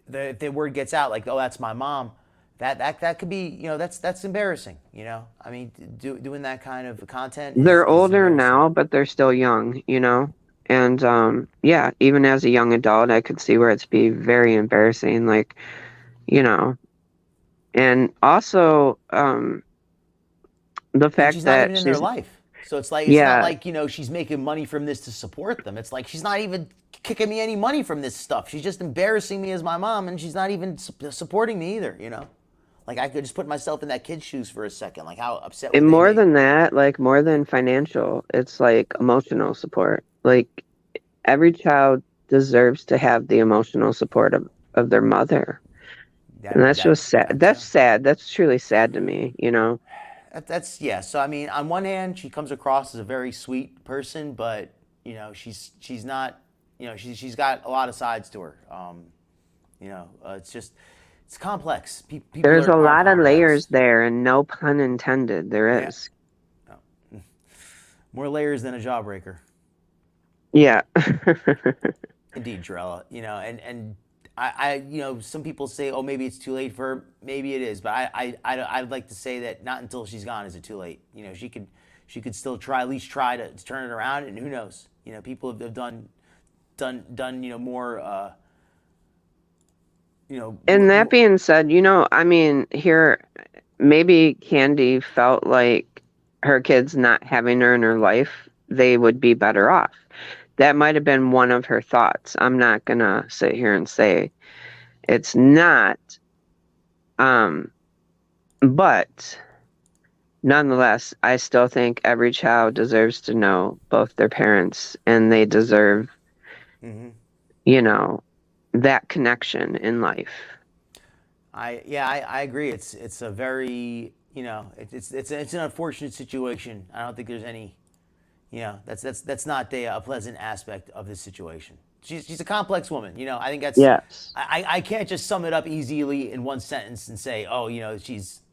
the word gets out like, oh, that's my mom, that could be, you know, that's embarrassing. You know, I mean, doing that kind of content. They're older now, but they're still young. You know. And yeah, even as a young adult, I could see where it's be very embarrassing. Like, you know, And also, the fact she's that not even in their life. So it's like, it's not like, you know, she's making money from this to support them. It's like she's not even kicking me any money from this stuff. She's just embarrassing me as my mom, and she's not even supporting me either, you know? Like, I could just put myself in that kid's shoes for a second. Like, how upset would and they more be? than that, like more than financial, it's like emotional support. Like every child deserves to have the emotional support of their mother. And that's just sad. That's sad. That's truly sad to me, you know? That's yeah. So I mean, on one hand, she comes across as a very sweet person, but you know, she's not. You know, she's got a lot of sides to her. You know, it's complex. People There's a lot of complex. layers there, and no pun intended. There is. Yeah. Oh. More layers than a jawbreaker. Yeah. Indeed, Jarella. You know, and I, you know, some people say, oh, maybe it's too late for her. Maybe it is, but I'd like to say that not until she's gone is it too late. You know, she could still try, at least try to turn it around, and who knows? You know, people have done, you know, more, you know. And that being said, you know, I mean, here, maybe Candy felt like her kids not having her in her life, they would be better off. That might have been one of her thoughts. I'm not going to sit here and say it's not. But nonetheless, I still think every child deserves to know both their parents, and they deserve, you know, that connection in life. I agree. It's a very, you know, it's an unfortunate situation. I don't think there's any, you know, that's not a pleasant aspect of this situation. She's a complex woman, you know. I think that's, yes. I can't just sum it up easily in one sentence and say, oh, you know, she's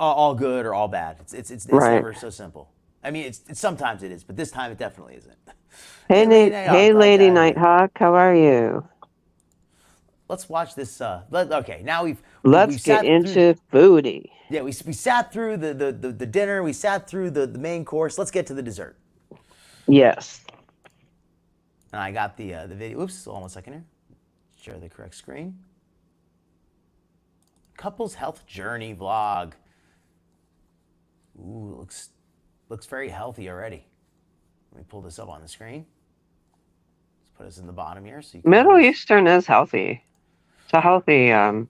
all good or all bad. It's right. Never so simple. I mean, it's sometimes it is, but this time it definitely isn't. Hey, hey, Lady Nighthawk, how are you? Let's watch this. Okay, now let's get into Foodie. Yeah, we sat through the dinner. We sat through the main course. Let's get to the dessert. Yes. And I got the video. Oops, hold on 1 second here. Share the correct screen. Couples health journey vlog. Ooh, looks very healthy already. Let me pull this up on the screen. Let's put us in the bottom here. So you can Middle Eastern is healthy. It's a healthy. On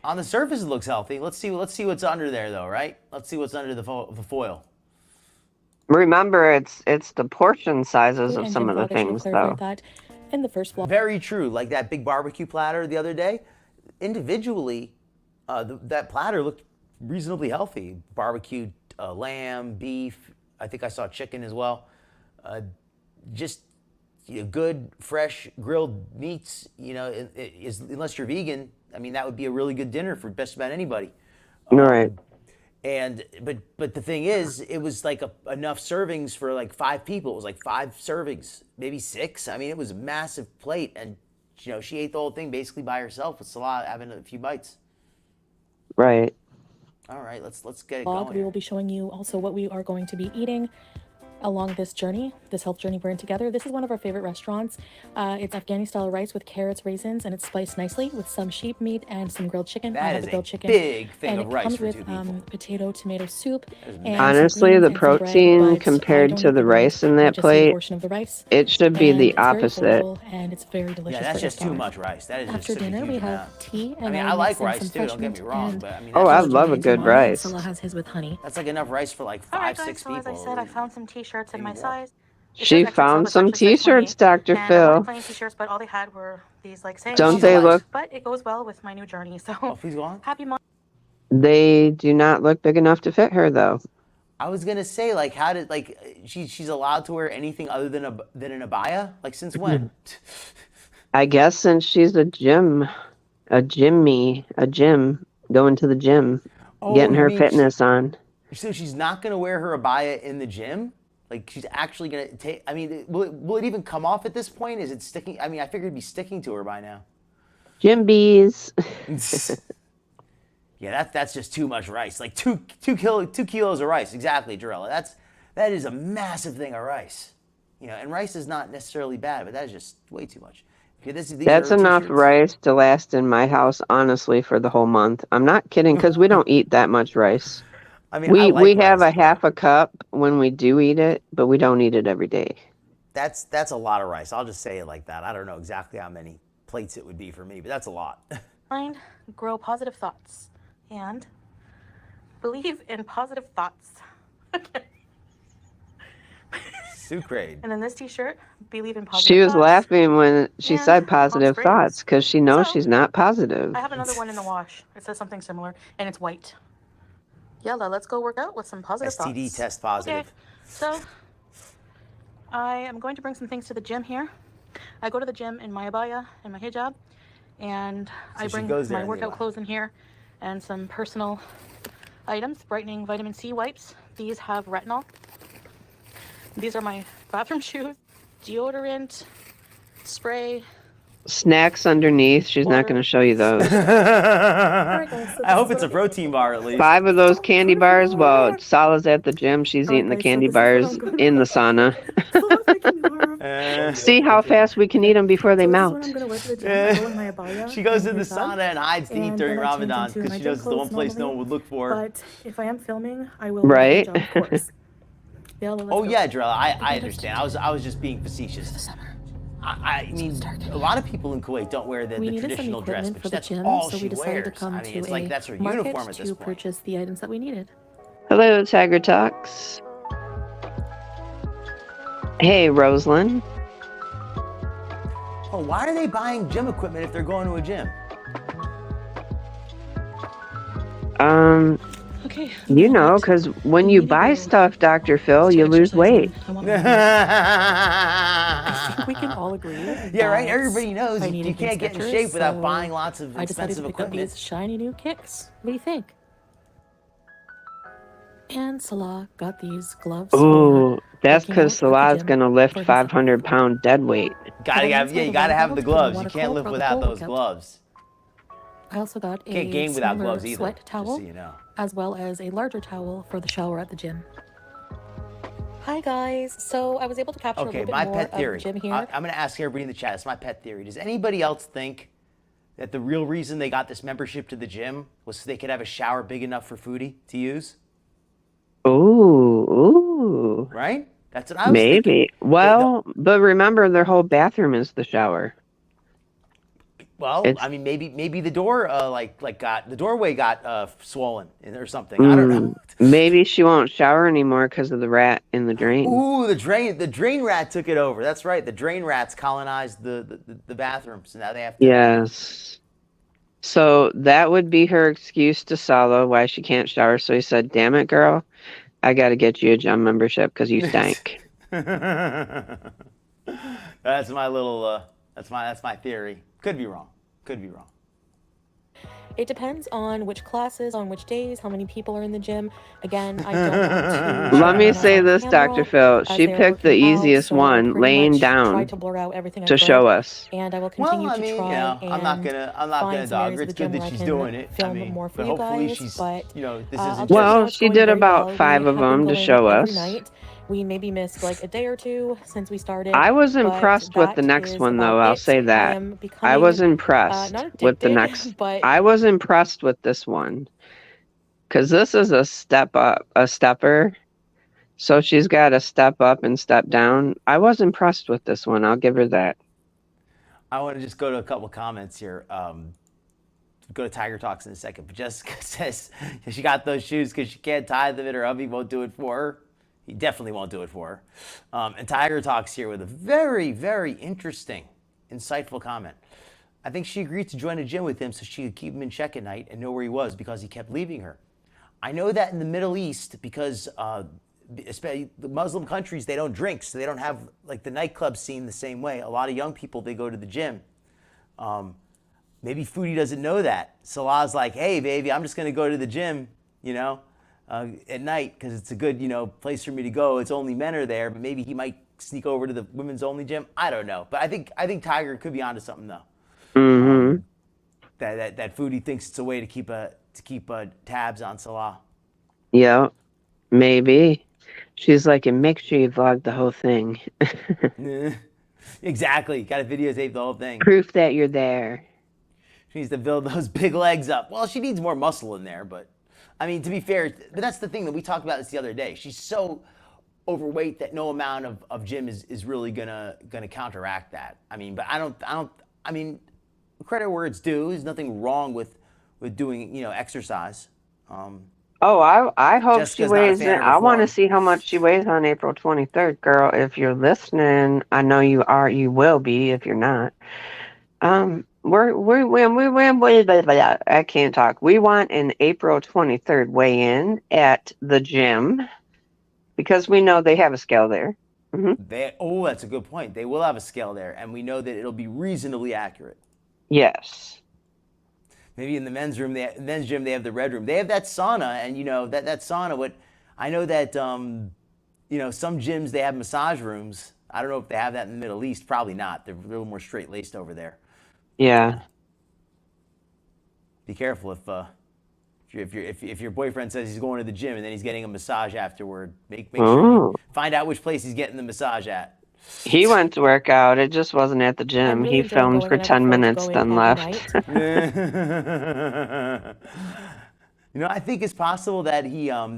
the surface, it looks healthy. Let's see what's under there, though, right? Let's see what's under the foil. Remember, it's the portion sizes of some of the things, though. That in the first vlog. Very true. Like that big barbecue platter the other day. Individually, that platter looked reasonably healthy. Barbecued lamb, beef. I think I saw chicken as well. Just good, fresh, grilled meats. You know, unless you're vegan, I mean, that would be a really good dinner for just about anybody. Right. But the thing is, it was like enough servings for like 5 people. It was like 5 servings, maybe 6. I mean, it was a massive plate, and you know, she ate the whole thing basically by herself. It's a lot having a few bites. Right. All right, let's get it Vlog, going. we will be showing you also what we are going to be eating along this journey, this health journey we're in together. This is one of our favorite restaurants. It's Afghani style rice with carrots, raisins, and it's spiced nicely with some sheep meat and some grilled chicken. That is a big thing of rice for 2 people. And it comes with potato, tomato soup. And honestly, the protein compared to the rice in that plate, it should be the opposite. And it's very delicious. Yeah, that's just too much rice. That is after just dinner, we have amount. tea. I mean, I like rice too. Don't get me wrong, but I mean, I love a good rice. Salah has his with honey. That's like enough rice for like 5, 6 people. As I said, I found some t-shirts in my size. She found some t-shirts, Dr. And Phil. plain t-shirts, but all they had were these like sayings. Don't they look? But it goes well with my new journey. So please go on. Happy Mom. They do not look big enough to fit her, though. I was gonna say, like, how did she's allowed to wear anything other than an abaya? Like, since when? I guess since she's a gym, going to the gym, getting her fitness on. So she's not gonna wear her abaya in the gym? Like, she's actually gonna take? I mean, will it even come off at this point? Is it sticking? I mean, I figured it'd be sticking to her by now. Gym bees. Yeah, that's just too much rice. Like 2 kilos of rice. Exactly, Jarella. That is a massive thing of rice. You know, and rice is not necessarily bad, but that is just way too much. That's enough rice to last in my house, honestly, for the whole month. I'm not kidding, because we don't eat that much rice. I mean, I like we have rice, a half a cup when we do eat it, but we don't eat it every day. That's a lot of rice. I'll just say it like that. I don't know exactly how many plates it would be for me, but that's a lot. Mind, grow positive thoughts, and believe in positive thoughts. Okay. Sucrade. And then this T-shirt, believe in positive She was thoughts. laughing when she And said positive Palm thoughts, Springs. because she knows So, she's not positive. I have another one in the wash. It says something similar, and it's white. Yalla, let's go work out with some positive STD thoughts. test positive. Okay, so I am going to bring some things to the gym here. I go to the gym in my abaya and my hijab, and I bring my workout clothes in here and some personal items, brightening vitamin C wipes. These have retinol. These are my bathroom shoes, deodorant, spray. Snacks underneath. She's not going to show you those. I hope it's a protein bar at least. 5 of those candy bars. Well, Sala's at the gym. She's eating the candy bars in the sauna. See how fast we can eat them before they melt. She goes to the sauna and hides to eat during Ramadan because she knows it's the one place no one would look for. But if I am filming, I will. Right. Of course. Oh yeah, Drella, I understand. I was just being facetious. I mean, a lot of people in Kuwait don't wear the traditional dress, but that's all she wears. I mean, it's like that's her uniform at this point. Purchase the items that we needed. Hello, Tiger Talks. Hey, Rosalind. Oh, why are they buying gym equipment if they're going to a gym? Okay. You know, because when you buy stuff, Dr. Phil, you lose weight. We can all agree. Yeah, right. Everybody knows you can't get in shape without buying lots of expensive equipment. I decided to pick up these shiny new kicks. What do you think? And Salah got these gloves. Ooh, that's because Salah's gonna lift 500-pound dead weight. You gotta have the gloves. You can't live without those gloves. I also got Can't game without gloves either, sweat towel, just so you know. as well as a larger towel for the shower at the gym. Hi guys, so I was able to capture a little bit my more pet theory. of the gym here. I'm gonna ask everybody in the chat. It's my pet theory. Does anybody else think that the real reason they got this membership to the gym was so they could have a shower big enough for Foodie to use? Ooh. Right? That's what I was thinking. Maybe. Well, but remember, their whole bathroom is the shower. Well, I mean, maybe the door the doorway got swollen or something. I don't know. Maybe she won't shower anymore because of the rat in the drain. Ooh, the drain rat took it over. That's right. The drain rats colonized the bathroom, so now they have to. Yes. So that would be her excuse to Salo why she can't shower. So he said, "Damn it, girl, I got to get you a gym membership because you stank." That's my little. That's my theory. Could be wrong. It depends on which classes, on which days, how many people are in the gym. Again, I don't want to... Let me say this, Dr. Phil. She picked the easiest one, laying down, to show us. And I will continue to try I'm not gonna dog her. It's good that she's doing it. I mean, but hopefully she's, this isn't well, she did about 5 of them to show us. We maybe missed like a day or two since we started. I was impressed with the next one, though. I'll say that. I was impressed with the next. I was impressed with this one because this is a stepper. So she's got to step up and step down. I was impressed with this one. I'll give her that. I want to just go to a couple comments here. Go to Tiger Talks in a second. But Jessica says she got those shoes because she can't tie them and her hubby won't do it for her. He definitely won't do it for her. And Tiger Talks here with a very, very interesting, insightful comment. I think she agreed to join a gym with him so she could keep him in check at night and know where he was because he kept leaving her. I know that in the Middle East, because especially the Muslim countries, they don't drink, so they don't have like the nightclub scene the same way. A lot of young people, they go to the gym. Maybe Foodie doesn't know that. Salah's like, hey, baby, I'm just going to go to the gym, at night because it's a good, place for me to go. It's only men are there, but maybe he might sneak over to the women's only gym. I don't know, but I think Tiger could be onto something though. Mm-hmm. That Foodie thinks it's a way to keep tabs on Salah. Yeah, maybe. She's like, and make sure you vlog the whole thing. Exactly. Got to videotape the whole thing. Proof that you're there. She needs to build those big legs up. Well, she needs more muscle in there, but I mean, to be fair, but that's the thing that we talked about this the other day. She's so overweight that no amount of gym is really gonna counteract that. I mean, but I mean, credit where it's due. There's nothing wrong with doing, exercise. I hope Jessica's she weighs not a fan in. of I want to reform. see how much she weighs on April 23rd, girl. If you're listening, I know you are. You will be if you're not. I can't talk. We want an April 23rd weigh-in at the gym because we know they have a scale there. Mm-hmm. That's a good point. They will have a scale there, and we know that it'll be reasonably accurate. Yes. Maybe in the men's gym, they have the red room. They have that sauna, and that sauna. I know that some gyms they have massage rooms. I don't know if they have that in the Middle East. Probably not. They're a little more straight laced over there. Yeah. Be careful if your boyfriend says he's going to the gym and then he's getting a massage afterward. Make sure you find out which place he's getting the massage at. He went to work out. It just wasn't at the gym. Really He filmed for 10 minutes, then left. I think it's possible that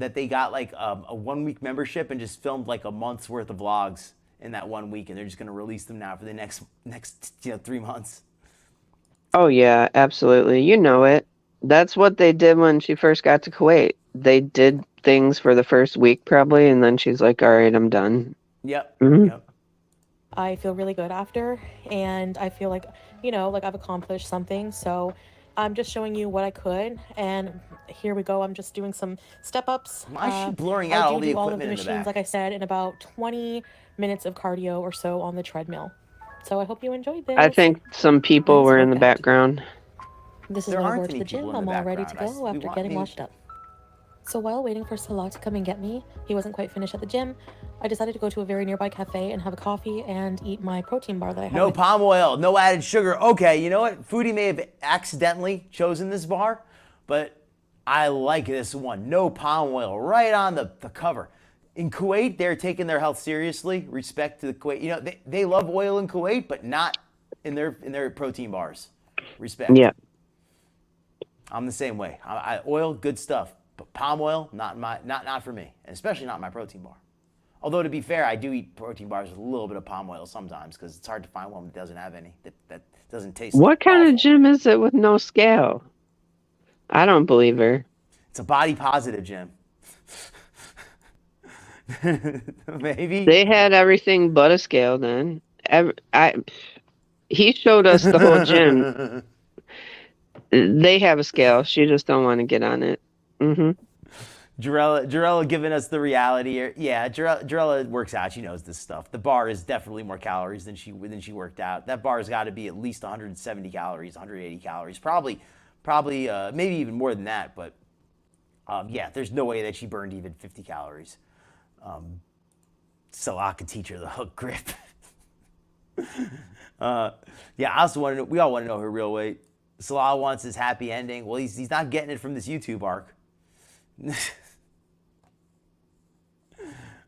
that they got like a 1 week membership and just filmed like a month's worth of vlogs in that 1 week, and they're just going to release them now for the next 3 months. Oh, yeah, absolutely. You know it. That's what they did when she first got to Kuwait. They did things for the first week probably, and then she's like, all right, I'm done. Yep. Mm-hmm. Yep. I feel really good after, and I feel like, I've accomplished something. So I'm just showing you what I could, and here we go. I'm just doing some step-ups. Why is she blurring out all the all of equipment the in the machines, back? like I said, in about 20 minutes of cardio or so on the treadmill. So I hope you enjoyed this. I think some people were in the background. This is There when I aren't go to any the gym. people in I'm the all ready to background. go after getting washed up. So while waiting for Salah to come and get me, he wasn't quite finished at the gym, I decided to go to a very nearby cafe and have a coffee and eat my protein bar that I had. No palm oil, no added sugar. Okay, you know what? Foodie may have accidentally chosen this bar, but I like this one. No palm oil, right on the cover. In Kuwait, they're taking their health seriously. Respect to the Kuwait. They love oil in Kuwait, but not in their protein bars. Respect. Yeah. I'm the same way. Oil, good stuff. But palm oil, not for me, and especially not my protein bar. Although to be fair, I do eat protein bars with a little bit of palm oil sometimes because it's hard to find one that doesn't have any, that doesn't taste. What kind awful. of gym is it with no scale? I don't believe her. It's a body positive gym. Maybe they had everything but a scale. Then he showed us the whole gym. They have a scale. She just don't want to get on it. Mm-hmm. Jarella giving us the reality here. Yeah, Jarella works out. She knows this stuff. The bar is definitely more calories than she worked out. That bar's got to be at least 170 calories, 180 calories, probably maybe even more than that. But yeah, there's no way that she burned even 50 calories. Salah could teach her the hook grip. Yeah, I also want to know. We all want to know her real weight. Salah wants his happy ending. Well, he's not getting it from this YouTube arc.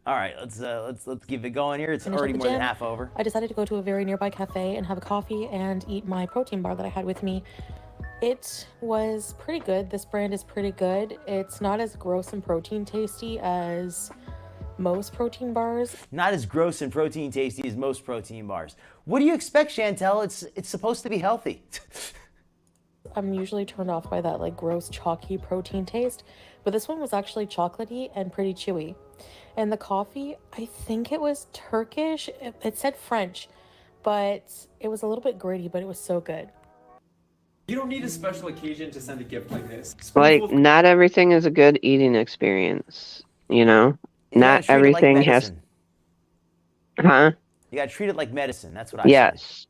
All right, let's keep it going here. It's already more than half over. I decided to go to a very nearby cafe and have a coffee and eat my protein bar that I had with me. It was pretty good. This brand is pretty good. It's not as gross and protein tasty as most protein bars. Not as gross and protein tasty as most protein bars. What do you expect, Chantal? It's supposed to be healthy. I'm usually turned off by that like gross chalky protein taste, but this one was actually chocolatey and pretty chewy. And the coffee, I think it was Turkish. It said French, but it was a little bit gritty, but it was so good. You don't need a special occasion to send a gift like this. Like, not everything is a good eating experience, you know? Not everything has... Huh? You gotta treat it like medicine. That's what I say. Yes.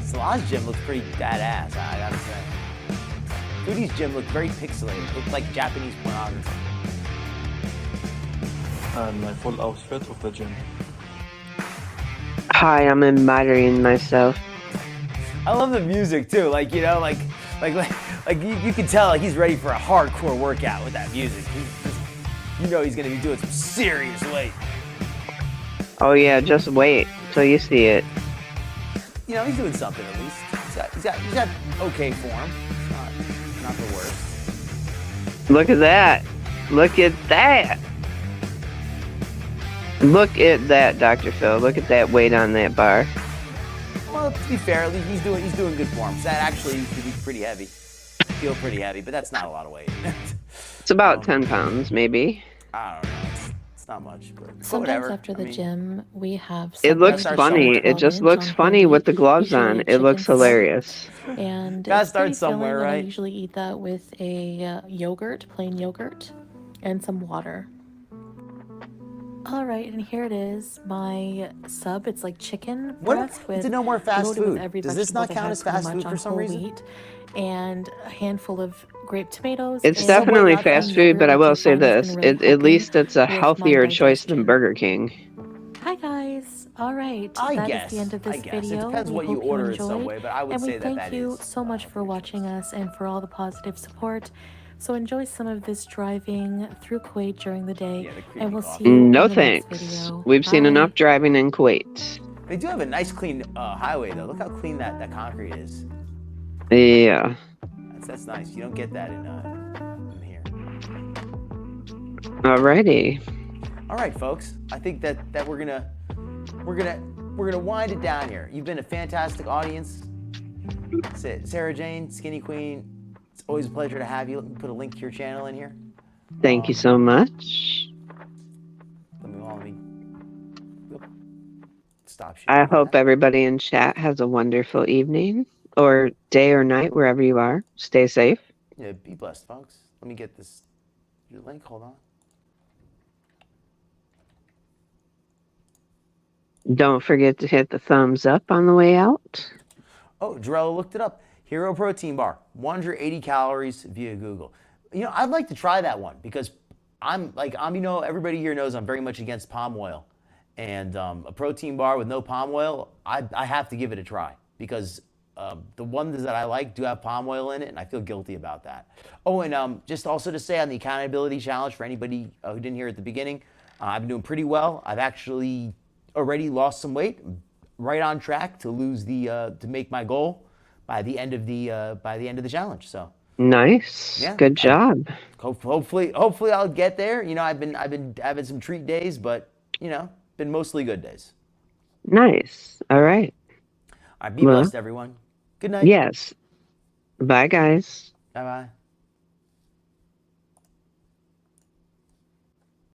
Salah's gym looks pretty badass, I gotta say. Foodie's gym looked very pixelated. It looked like Japanese pornography. And my full outfit of the gym. Hi, I'm admiring myself. I love the music too. Like, you know, like you can tell like he's ready for a hardcore workout with that music. You know he's gonna be doing some serious weight. Oh yeah, just wait till you see it. You know, he's doing something at least. He's got okay form. It's not the worst. Look at that. Look at that. Look at that, Dr. Phil. Look at that weight on that bar. Well, to be fair, at least he's doing good form. So that actually could be pretty heavy. Feel pretty heavy, but that's not a lot of weight. It's about 10 pounds, maybe. I don't know. It's not much, but Sometimes whatever. after the gym, we have. It looks funny. It just looks funny with the gloves on. It looks hilarious. And Gotta it's start pretty somewhere, filling, and right? I usually eat that with a yogurt, plain yogurt, and some water. All right, and here it is, my sub. It's like chicken breast with no more fast loaded with food. every Does this not vegetable count that as has fast pretty food much for on some whole reason? wheat, and a handful of grape tomatoes. It's and definitely some fast yogurt, food, but I which will I say find has this. been really At helping least it's a with my healthier choice than digestion. Burger King. Hi guys. All right, I that guess. is the end of this I guess. video. It depends We what you hope order at enjoyed, Subway, but I would and we say thank that you is so much for watching us and for all the positive support. So enjoy some of this driving through Kuwait during the day, and we'll see you No in the next thanks. video. We've seen Bye. enough driving in Kuwait. They do have a nice, clean highway, though. Look how clean that concrete is. Yeah. That's nice. You don't get that in here. Alrighty. All right, folks. I think that we're gonna wind it down here. You've been a fantastic audience. Sarah Jane, Skinny Queen. It's always a pleasure to have you. Let me put a link to your channel in here. Thank you so much. Let me stop. I hope everybody in chat has a wonderful evening or day or night, wherever you are. Stay safe. Yeah, be blessed, folks. Let me get your link. Hold on. Don't forget to hit the thumbs up on the way out. Oh, Jarella looked it up. Hero Protein Bar, 180 calories via Google. You know, I'd like to try that one because everybody here knows I'm very much against palm oil. And a protein bar with no palm oil, I have to give it a try because the ones that I like do have palm oil in it, and I feel guilty about that. Oh, and just also to say on the accountability challenge for anybody who didn't hear at the beginning, I've been doing pretty well. I've actually already lost some weight, right on track to lose to make my goal by the end of the challenge. So nice, yeah, good job. Hopefully I'll get there. You know, I've been having some treat days, but you know, been mostly good days. Nice. All right. All right, be blessed, everyone. Good night. Yes. Bye, guys. Bye bye.